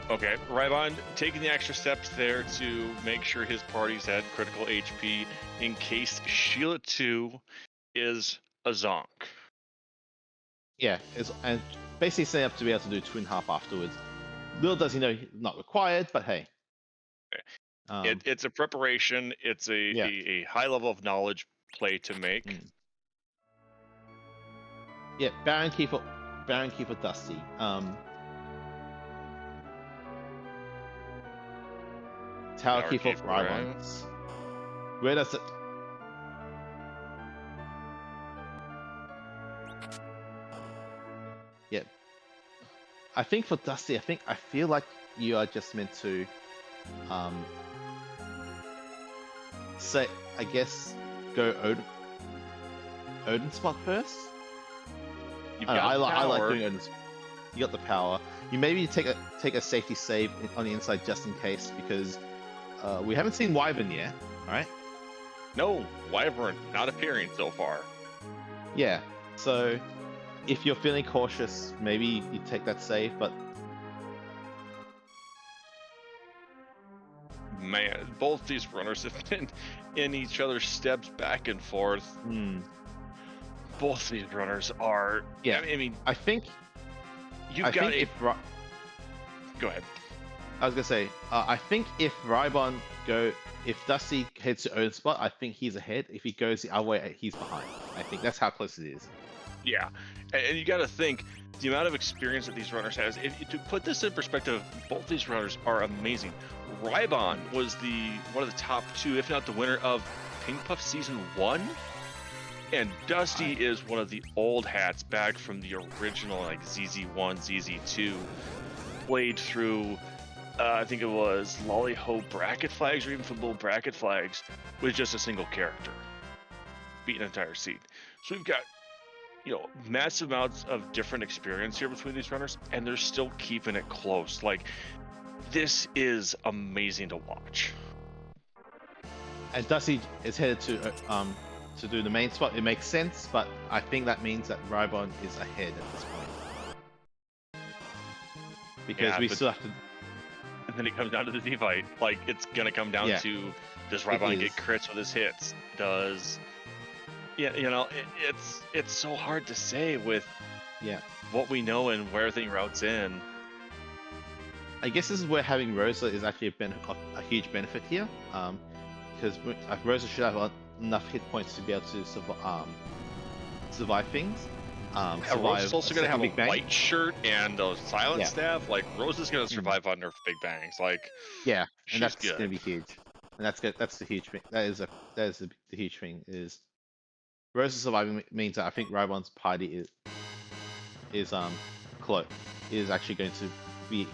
Okay, Rhybon taking the extra steps there to make sure his party's had critical HP in case Sheila 2 is a zonk. Yeah, and basically setting up to be able to do Twin Harp afterwards. Little does he know, not required, but hey. It's a preparation. It's a high level of knowledge play to make. Yeah, Baron key for Dusty. Tower key for Rhybon. Where does it? Yeah. I think for Dusty, I feel like you are just meant to say, I guess, go Odin spot first. You've I got like power. doing Odin. You got the power. You maybe take a safety save on the inside just in case, because we haven't seen Wyvern yet. All right. No, Wyvern not appearing so far. Yeah. So if you're feeling cautious, maybe you take that save, but Man, both these runners have been in each other's steps back and forth. Both these runners are. yeah. I mean, I think you've got a. if Go ahead. I was gonna say, I think if Rhybon if Dusty heads to Odin spot, I think he's ahead. If he goes the other way, he's behind. I think that's how close it is. Yeah, and you got to think the amount of experience that these runners has. To put this in perspective, both these runners are amazing. Rhybon was one of the top 2, if not the winner of Pink Puff Season 1. And Dusty is one of the old hats back from the original, like ZZ1, ZZ2. Played through, I think it was Lolly-Ho bracket flags or even Football bracket flags with just a single character. Beat an entire seed. So we've got, massive amounts of different experience here between these runners, and they're still keeping it close. Like, this is amazing to watch. And Dusty is headed to do the main spot. It makes sense, but I think that means that Rhybon is ahead at this point. Because we still have to... And then it comes down to the Z-fight. Like, it's gonna come down to, does Rhybon get crits with his hits? Does... Yeah, it's so hard to say with what we know and where everything routes in. I guess this is where having Rosa is actually a huge benefit here, because Rosa should have enough hit points to be able to survive things. Rosa's also going to have a Big Bang. white shirt and a silent staff. Like, Rosa's going to survive under Big Bangs. Like, and that's good. going to be huge. And that's good. That's the huge thing. That is the huge thing. Is Rosa surviving means that I think Rhybon's party is close. Is actually going to be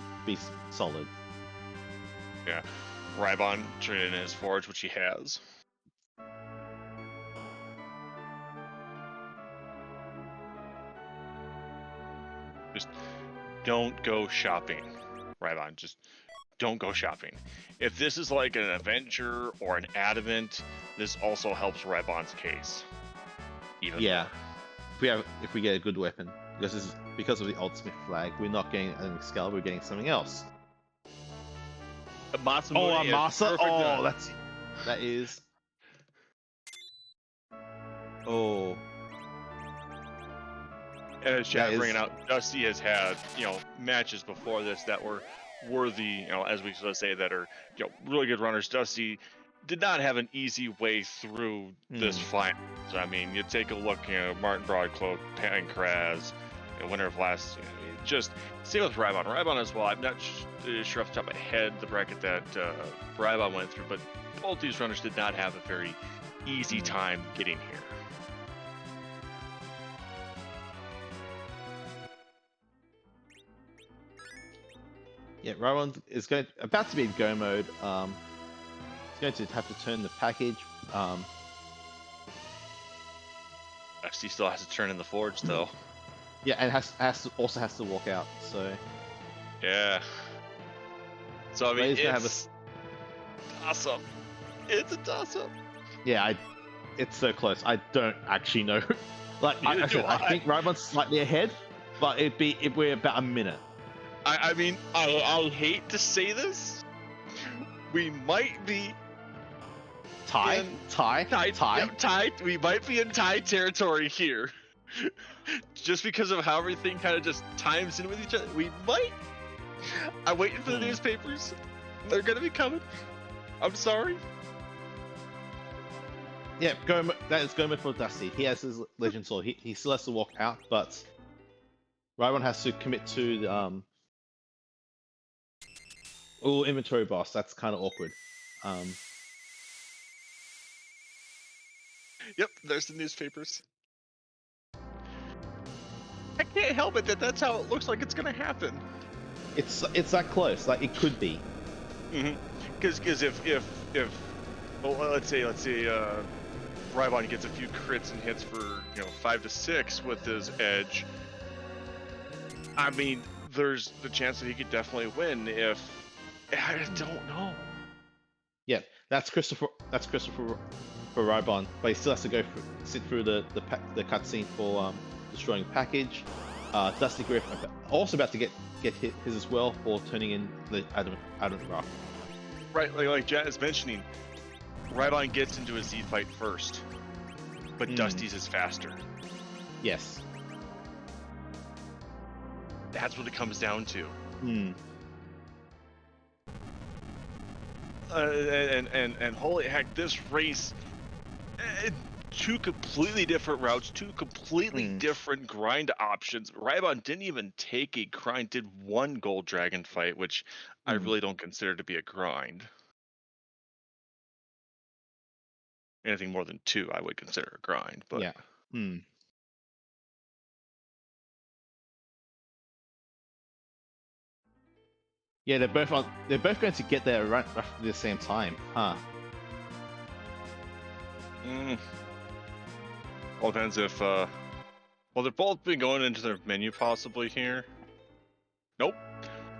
solid. Yeah, Rhybon turning in his forge, which he has. Just don't go shopping, Rhybon. Just don't go shopping. If this is like an Avenger or an Adamant, this also helps Rhybon's case. Even more. If we get a good weapon, because of the Ultimate flag, we're not getting an Excalibur, we're getting something else. A Masa. Oh, that is. Oh. And as chat bringing out, Dusty has had matches before this that were worthy, as we sort of say, that are really good runners. Dusty did not have an easy way through this fight. So, I mean, you take a look, Martin Broadcloak, Pancraz, winner of last. Just same with Rhybon. Rhybon as well. I'm not sure off the top of my head the bracket that Rhybon went through, but both these runners did not have a very easy time getting here. Yeah, Rhybon is about to be in go mode. He's going to have to turn the package. Dusty still has to turn in the forge though. Yeah, and also has to walk out. So yeah. So I mean, it's a toss-up. It's a toss-up. Yeah, it's so close. I don't actually know. Like I think Rhybon's slightly ahead, but we're about a minute. I mean, I hate to say this. We might be tie. We might be in tie territory here. Just because of how everything kind of just times in with each other. We might. I'm waiting for the newspapers. They're gonna be coming. I'm sorry. Yeah, that is go mode for Dusty. He has his Legend Sword. He still has to walk out, but Rhybon has to commit to the inventory boss. That's kind of awkward. Yep, there's the newspapers. I can't help it that's how it looks like it's gonna happen. It's that close. Like it could be. Because if Well, let's say Rhybon gets a few crits and hits for 5 to 6 with his edge. I mean, there's the chance that he could definitely win. If I don't know. Yeah, that's Christopher. That's Christopher for Rhybon, but he still has to sit through the cutscene for destroying package. Dustygriff also about to get hit his as well for turning in the Adamant Rock. Right, like Jet is mentioning, Rhybon gets into a Z fight first, but Dusty's is faster. Yes. That's what it comes down to. And holy heck, this race, two completely different routes, two completely different grind options. Rhybon didn't even take a grind, did one gold dragon fight, which I really don't consider to be a grind. Anything more than 2, I would consider a grind. But yeah. Yeah, they're both going to get there right roughly the same time, huh? Well, depends if well, they've both been going into their menu possibly here. Nope.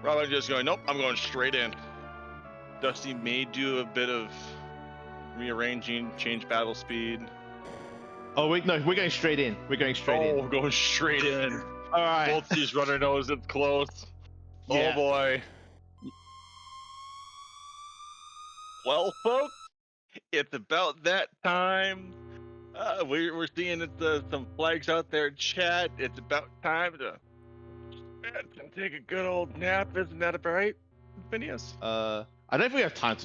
Rhybon just going, nope, I'm going straight in. Dusty may do a bit of rearranging, change battle speed. Oh wait, no, we're going straight in. We're going straight in. Oh, we're going straight in. All right. Both these runner knows it's close. Yeah. Oh boy. Well, folks, it's about that time. We're seeing some flags out there in chat. It's about time to take a good old nap. Isn't that right, Phineas? I don't think we have time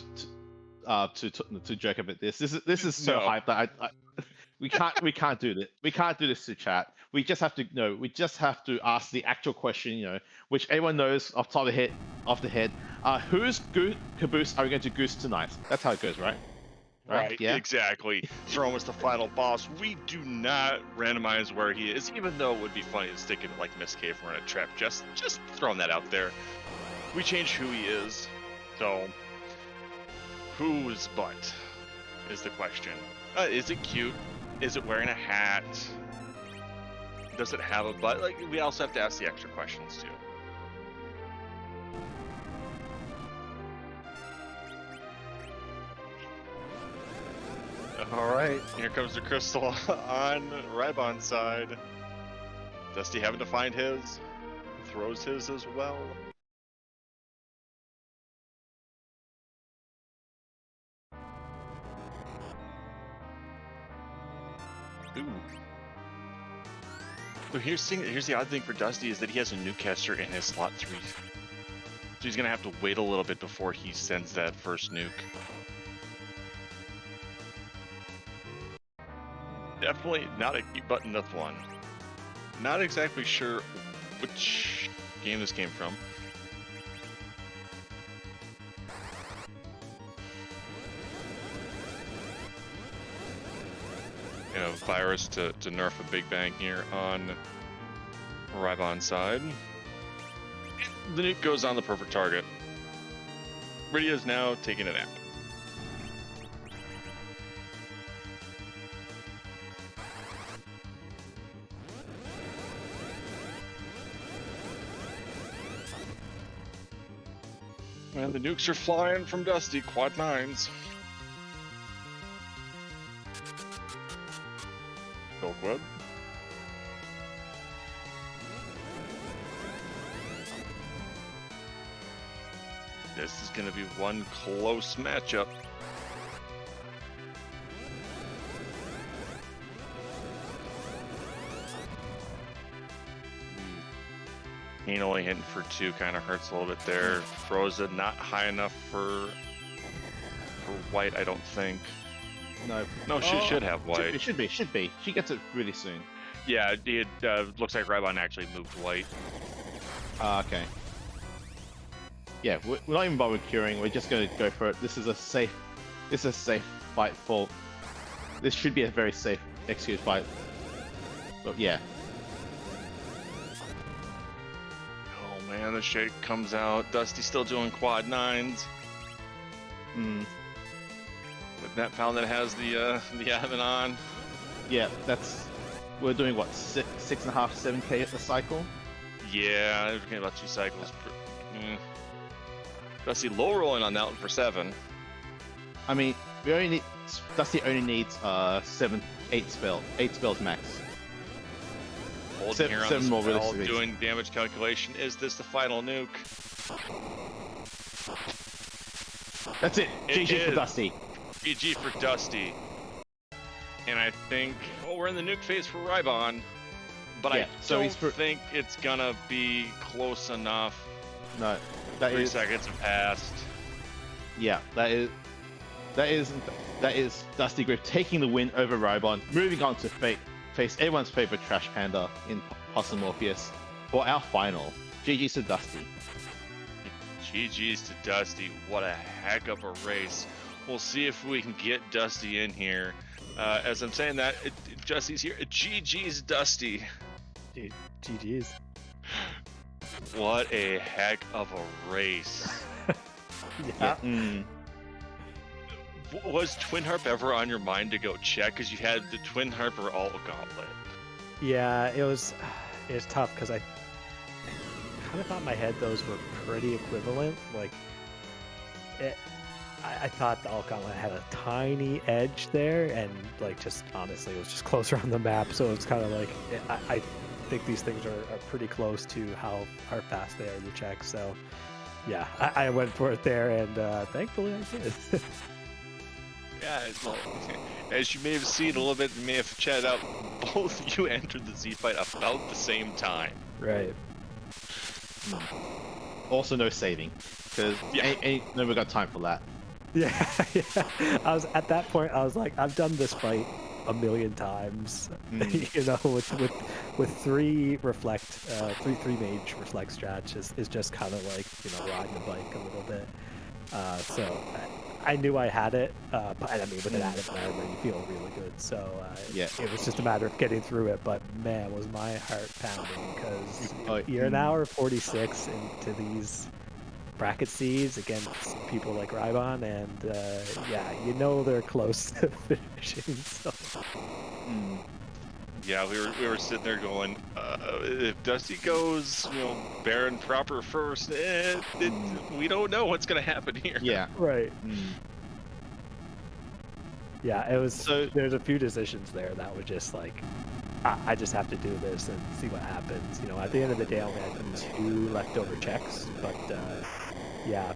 to joke about this. This is so hype that we can't do this. We can't do this to chat. We just have to we just have to ask the actual question, which everyone knows off the head. Whose caboose are we going to goose tonight? That's how it goes, right? Right, yeah, exactly. Throw him as the final boss. We do not randomize where he is, even though it would be funny to stick it like Miss Cave or in a trap. Just throwing that out there. We change who he is. So, whose butt is the question. Is it cute? Is it wearing a hat? Does it have a butt? Like, we also have to ask the extra questions too. All right, here comes the crystal on Rhybon's side. Dusty having to find his, throws his as well. Ooh. So here's the odd thing for Dusty is that he has a nukecaster in his slot 3. So he's gonna have to wait a little bit before he sends that first nuke. Definitely not a key button, that's one. Not exactly sure which game this came from. Virus to nerf a big bang here on Rhybon's side. The nuke goes on the perfect target. Rydia is now taking a nap. And the nukes are flying from Dusty, quad 9s. Web. This is going to be one close matchup. Kane only hitting for 2 kind of hurts a little bit there. Frozen not high enough for white, I don't think. No, she should have white. It should be. She gets it really soon. Yeah, it looks like Rhybon actually moved white. Okay. Yeah, we're not even bothered curing. We're just going to go for it. This is a safe fight for. This should be a very safe execute fight. But yeah. Oh man, the shake comes out. Dusty still doing quad 9s. that pound that has the adamant on. Yeah, we're doing what 6.5, 7K at the cycle. Yeah, I forget about 2 cycles. Let's see, low rolling on that one for 7. I mean, Dusty only needs 8 spells max. Holding here on seven the more spell, realistic. doing damage calculation. Is this the final nuke? That's it. It GG for is. Dusty. GG for Dusty. And I think, well, we're in the nuke phase for Rhybon, but Yeah, I so don't think it's gonna be close enough. No, 3 seconds have passed. Yeah, that is Dustygriff taking the win over Rhybon, moving on to face everyone's favorite trash panda in Possum Morpheus for our final. GG's to Dusty. GG's to Dusty. What a heck of a race. We'll see if we can get Dusty in here. As I'm saying that, Dusty's here. GG's Dusty. GG's. What a heck of a race. Yeah. Was Twin Harp ever on your mind to go check? Because you had the Twin Harp or Alt Gauntlet. Yeah, it was tough because I kind of thought in my head those were pretty equivalent. Like, I thought the Alt Gauntlet had a tiny edge there, and like just honestly, it was just closer on the map. So it's kind of like I think these things are pretty close to how fast they are to check. So yeah, I went for it there, and thankfully I did. Yeah, well, as you may have seen a little bit, you may have chatted out, both of you entered the Z fight about the same time. Right. Also, no saving, because never got time for that. Yeah, yeah. I was at that point. I was like, I've done this fight a million times. You know, with 3 reflect, 3 mage reflect strats is just kind of like, you know, riding the bike a little bit. So I knew I had it, but I mean, with an added armor, you feel really good. So Yeah. it was just a matter of getting through it. But man, was my heart pounding because you're an hour 46 into these bracket Cs against people like Rhybon, and yeah, you know they're close to finishing. So. Yeah, we were sitting there going, if Dusty goes, you know, Baron proper first, we don't know what's gonna happen here. Yeah. Right. Yeah, it was. So there's a few decisions there that were just like, I just have to do this and see what happens. You know, at the end of the day, I only had 2 leftover checks, but yeah,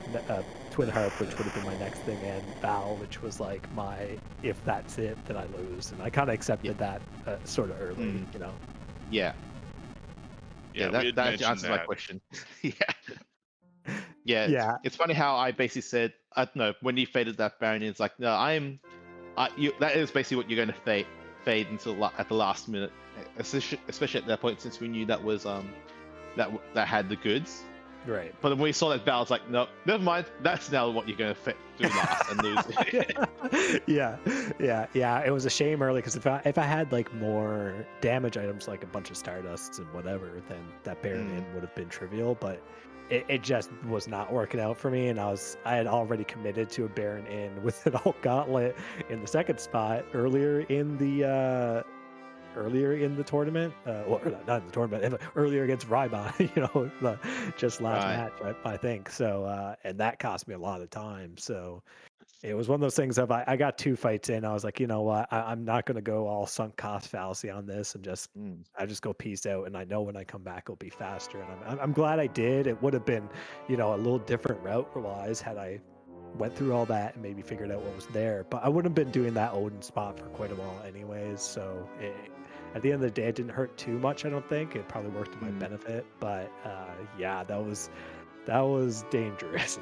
Twin Harp, which would have been my next thing, and Val, which was like if that's it, then I lose, and I kind of accepted that sort of early, you know. Yeah. Yeah, that answers my question. Yeah. It's funny how I basically said, I don't know, when you faded that Baron, it's like, no, that is basically what you're going to fade until at the last minute, especially at that point, since we knew that was that had the goods. Right. But when we saw that Val's like, no, never mind. That's now what you're going to do last and lose. Yeah. It was a shame early because if I had like more damage items, like a bunch of Stardusts and whatever, then that Baron in would have been trivial. But it just was not working out for me, and I had already committed to a Baron in with an Alt Gauntlet in the second spot earlier in the tournament, or not in the tournament, earlier against Rhybon, you know, just last match, right? I think so, and that cost me a lot of time. So it was one of those things of I got 2 fights in, I was like, you know what, I'm not going to go all sunk cost fallacy on this and just I just go peace out, and I know when I come back it'll be faster, and I'm glad I did. It would have been, you know, a little different route wise had I went through all that and maybe figured out what was there, but I wouldn't have been doing that Odin spot for quite a while anyways. So at the end of the day, it didn't hurt too much. I don't think it probably worked to my benefit, but yeah, that was dangerous.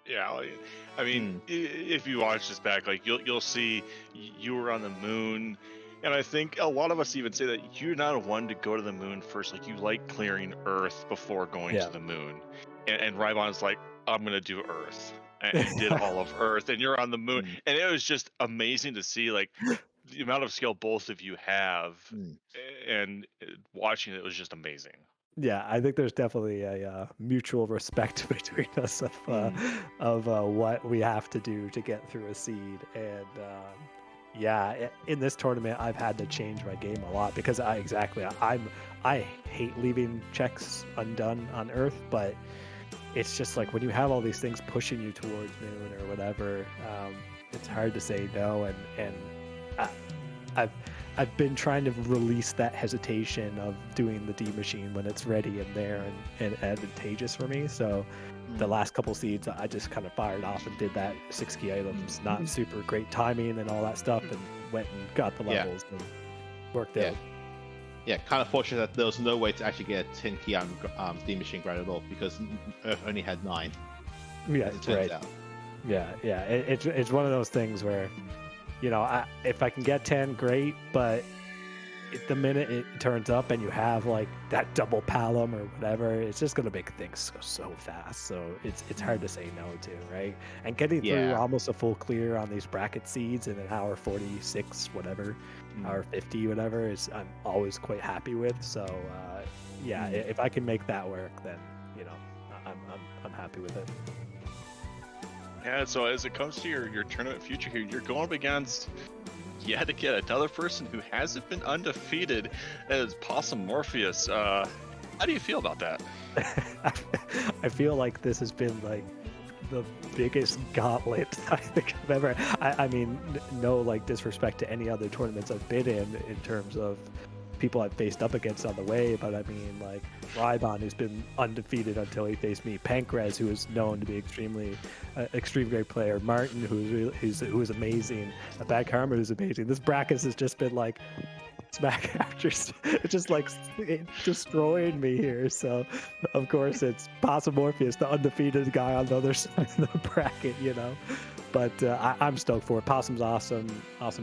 Yeah, I mean, if you watch this back, like you'll see you were on the moon, and I think a lot of us even say that you're not one to go to the moon first. Like you like clearing Earth before going to the moon, and Rhybon's like, I'm gonna do Earth, and did all of Earth, and you're on the moon, and it was just amazing to see like the amount of skill both of you have, and watching it was just amazing. Yeah, I think there's definitely a mutual respect between us of what we have to do to get through a seed, and yeah, in this tournament, I've had to change my game a lot because I hate leaving checks undone on Earth, but it's just like when you have all these things pushing you towards Moon or whatever, it's hard to say no, and I, I've I've been trying to release that hesitation of doing the D machine when it's ready and there and advantageous for me. So the last couple seeds, I just kind of fired off and did that 6 key items, not super great timing and all that stuff, and went and got the levels and worked out. Yeah, kind of fortunate that there was no way to actually get a 10 key D machine grade at all because Earth only had 9. Yeah, it's right. Out. Yeah. It's one of those things where, you know, if I can get 10, great, but the minute it turns up and you have like that double palom or whatever, it's just gonna make things go so fast. So it's hard to say no to, right? And getting through almost a full clear on these bracket seeds in an hour 46, whatever, hour 50, whatever, is I'm always quite happy with. So if I can make that work, then you know I'm happy with it. Yeah, so as it comes to your tournament future here, you're going up against yet again another person who hasn't been undefeated as Possum Morpheus. How do you feel about that? I feel like this has been like the biggest gauntlet I think I've ever. I mean, no like disrespect to any other tournaments I've been in terms of people I've faced up against on the way, but I mean like Rhybon, who's been undefeated until he faced me, Pancrez, who is known to be extreme great player, Martin, who is amazing, a Bad Karma, who's amazing. This bracket has just been like smack after it's just like destroying me here. So of course it's Possum Morpheus, the undefeated guy on the other side of the bracket, you know. But I'm stoked for it. Possum's awesome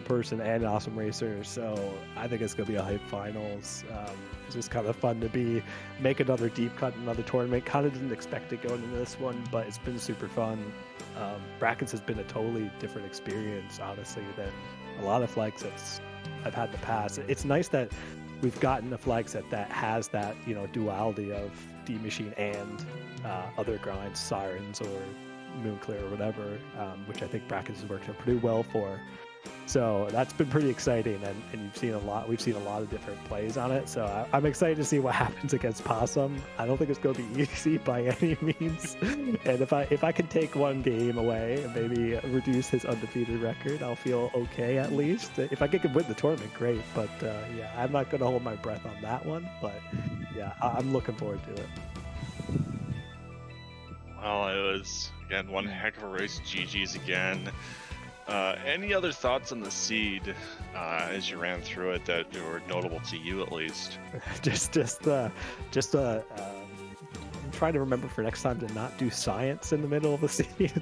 person and an awesome racer. So I think it's gonna be a hype finals. It's just kind of fun to make another deep cut in another tournament. Kind of didn't expect it going into this one, but it's been super fun. Brackets has been a totally different experience, honestly, than a lot of flag sets I've had in the past. It's nice that we've gotten a flag set that has that, you know, duality of D machine and other grinds, sirens or Moonclear or whatever, which I think brackets has worked out pretty well for. So that's been pretty exciting, and we've seen a lot of different plays on it. So I'm excited to see what happens against Possum. I don't think it's going to be easy by any means, and if I can take one game away and maybe reduce his undefeated record, I'll feel okay at least. If I can win the tournament, great. But I'm not going to hold my breath on that one. But yeah, I'm looking forward to it. Well, it was again one heck of a race. GG's again. Any other thoughts on the seed as you ran through it that were notable to you at least? I'm trying to remember for next time to not do science in the middle of the seed.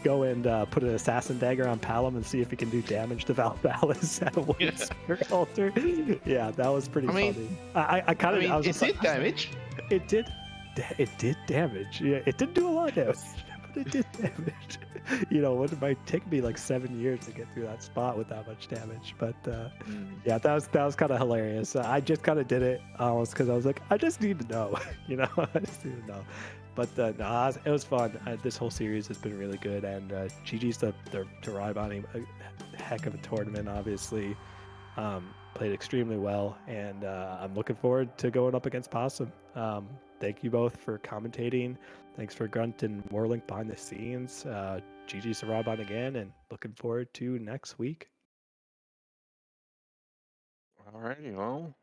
Go and put an assassin dagger on Palom and see if he can do damage to Valvalis at a one spirit altar. Yeah, that was pretty funny. It did damage. It did damage. Yeah, it didn't do a lot of damage, but it did damage. You know, it might take me like 7 years to get through that spot with that much damage. But yeah, that was kind of hilarious. I just kind of did it almost because I was like, I just need to know. You know, I just need to know. But no, it was fun. This whole series has been really good, and GG's to Rhybon, a heck of a tournament, obviously. Played extremely well, and I'm looking forward to going up against Possum. Thank you both for commentating. Thanks for Grunt and Warlink behind the scenes. GG's to Rhybon again, and looking forward to next week. Alrighty, well,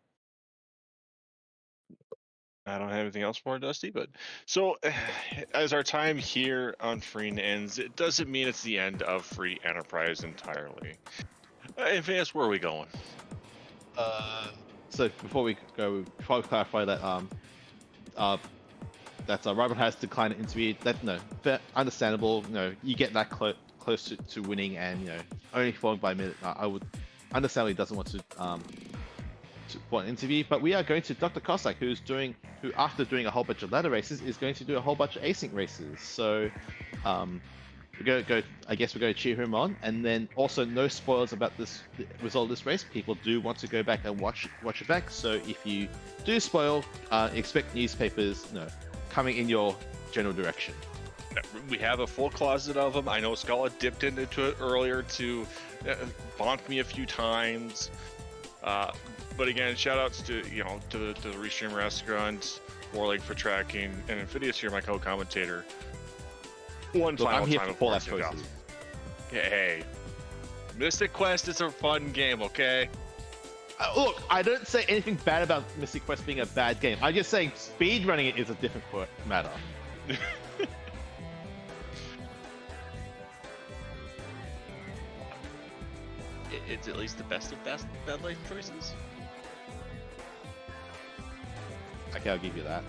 I don't have anything else more, Dusty, but so as our time here on Free ends, it doesn't mean it's the end of Free Enterprise entirely. Advance, where are we going? So before we go, before we clarify that Rhybon has declined an interview. Understandable. You know, you get that close to winning, and you know, only falling by a minute. I would understand he doesn't want to want an interview. But we are going to Dr. Cossack, who after doing a whole bunch of ladder races is going to do a whole bunch of async races. So I guess we're going to cheer him on, and then also no spoilers about the result of this race. People do want to go back and watch it back. So if you do spoil, expect newspapers, coming in your general direction. We have a full closet of them. I know Scala dipped into it earlier to bonk me a few times. But again, shout outs to to the Restream Restaurant, Warlake for tracking, and Infidious here, my co-commentator. One Look, final I'm here time for before that it's choices. Hey, Mystic Quest is a fun game, okay? Look, I don't say anything bad about Mystic Quest being a bad game. I'm just saying speedrunning it is a different matter. It's at least the best of bad life choices. Okay, I'll give you that.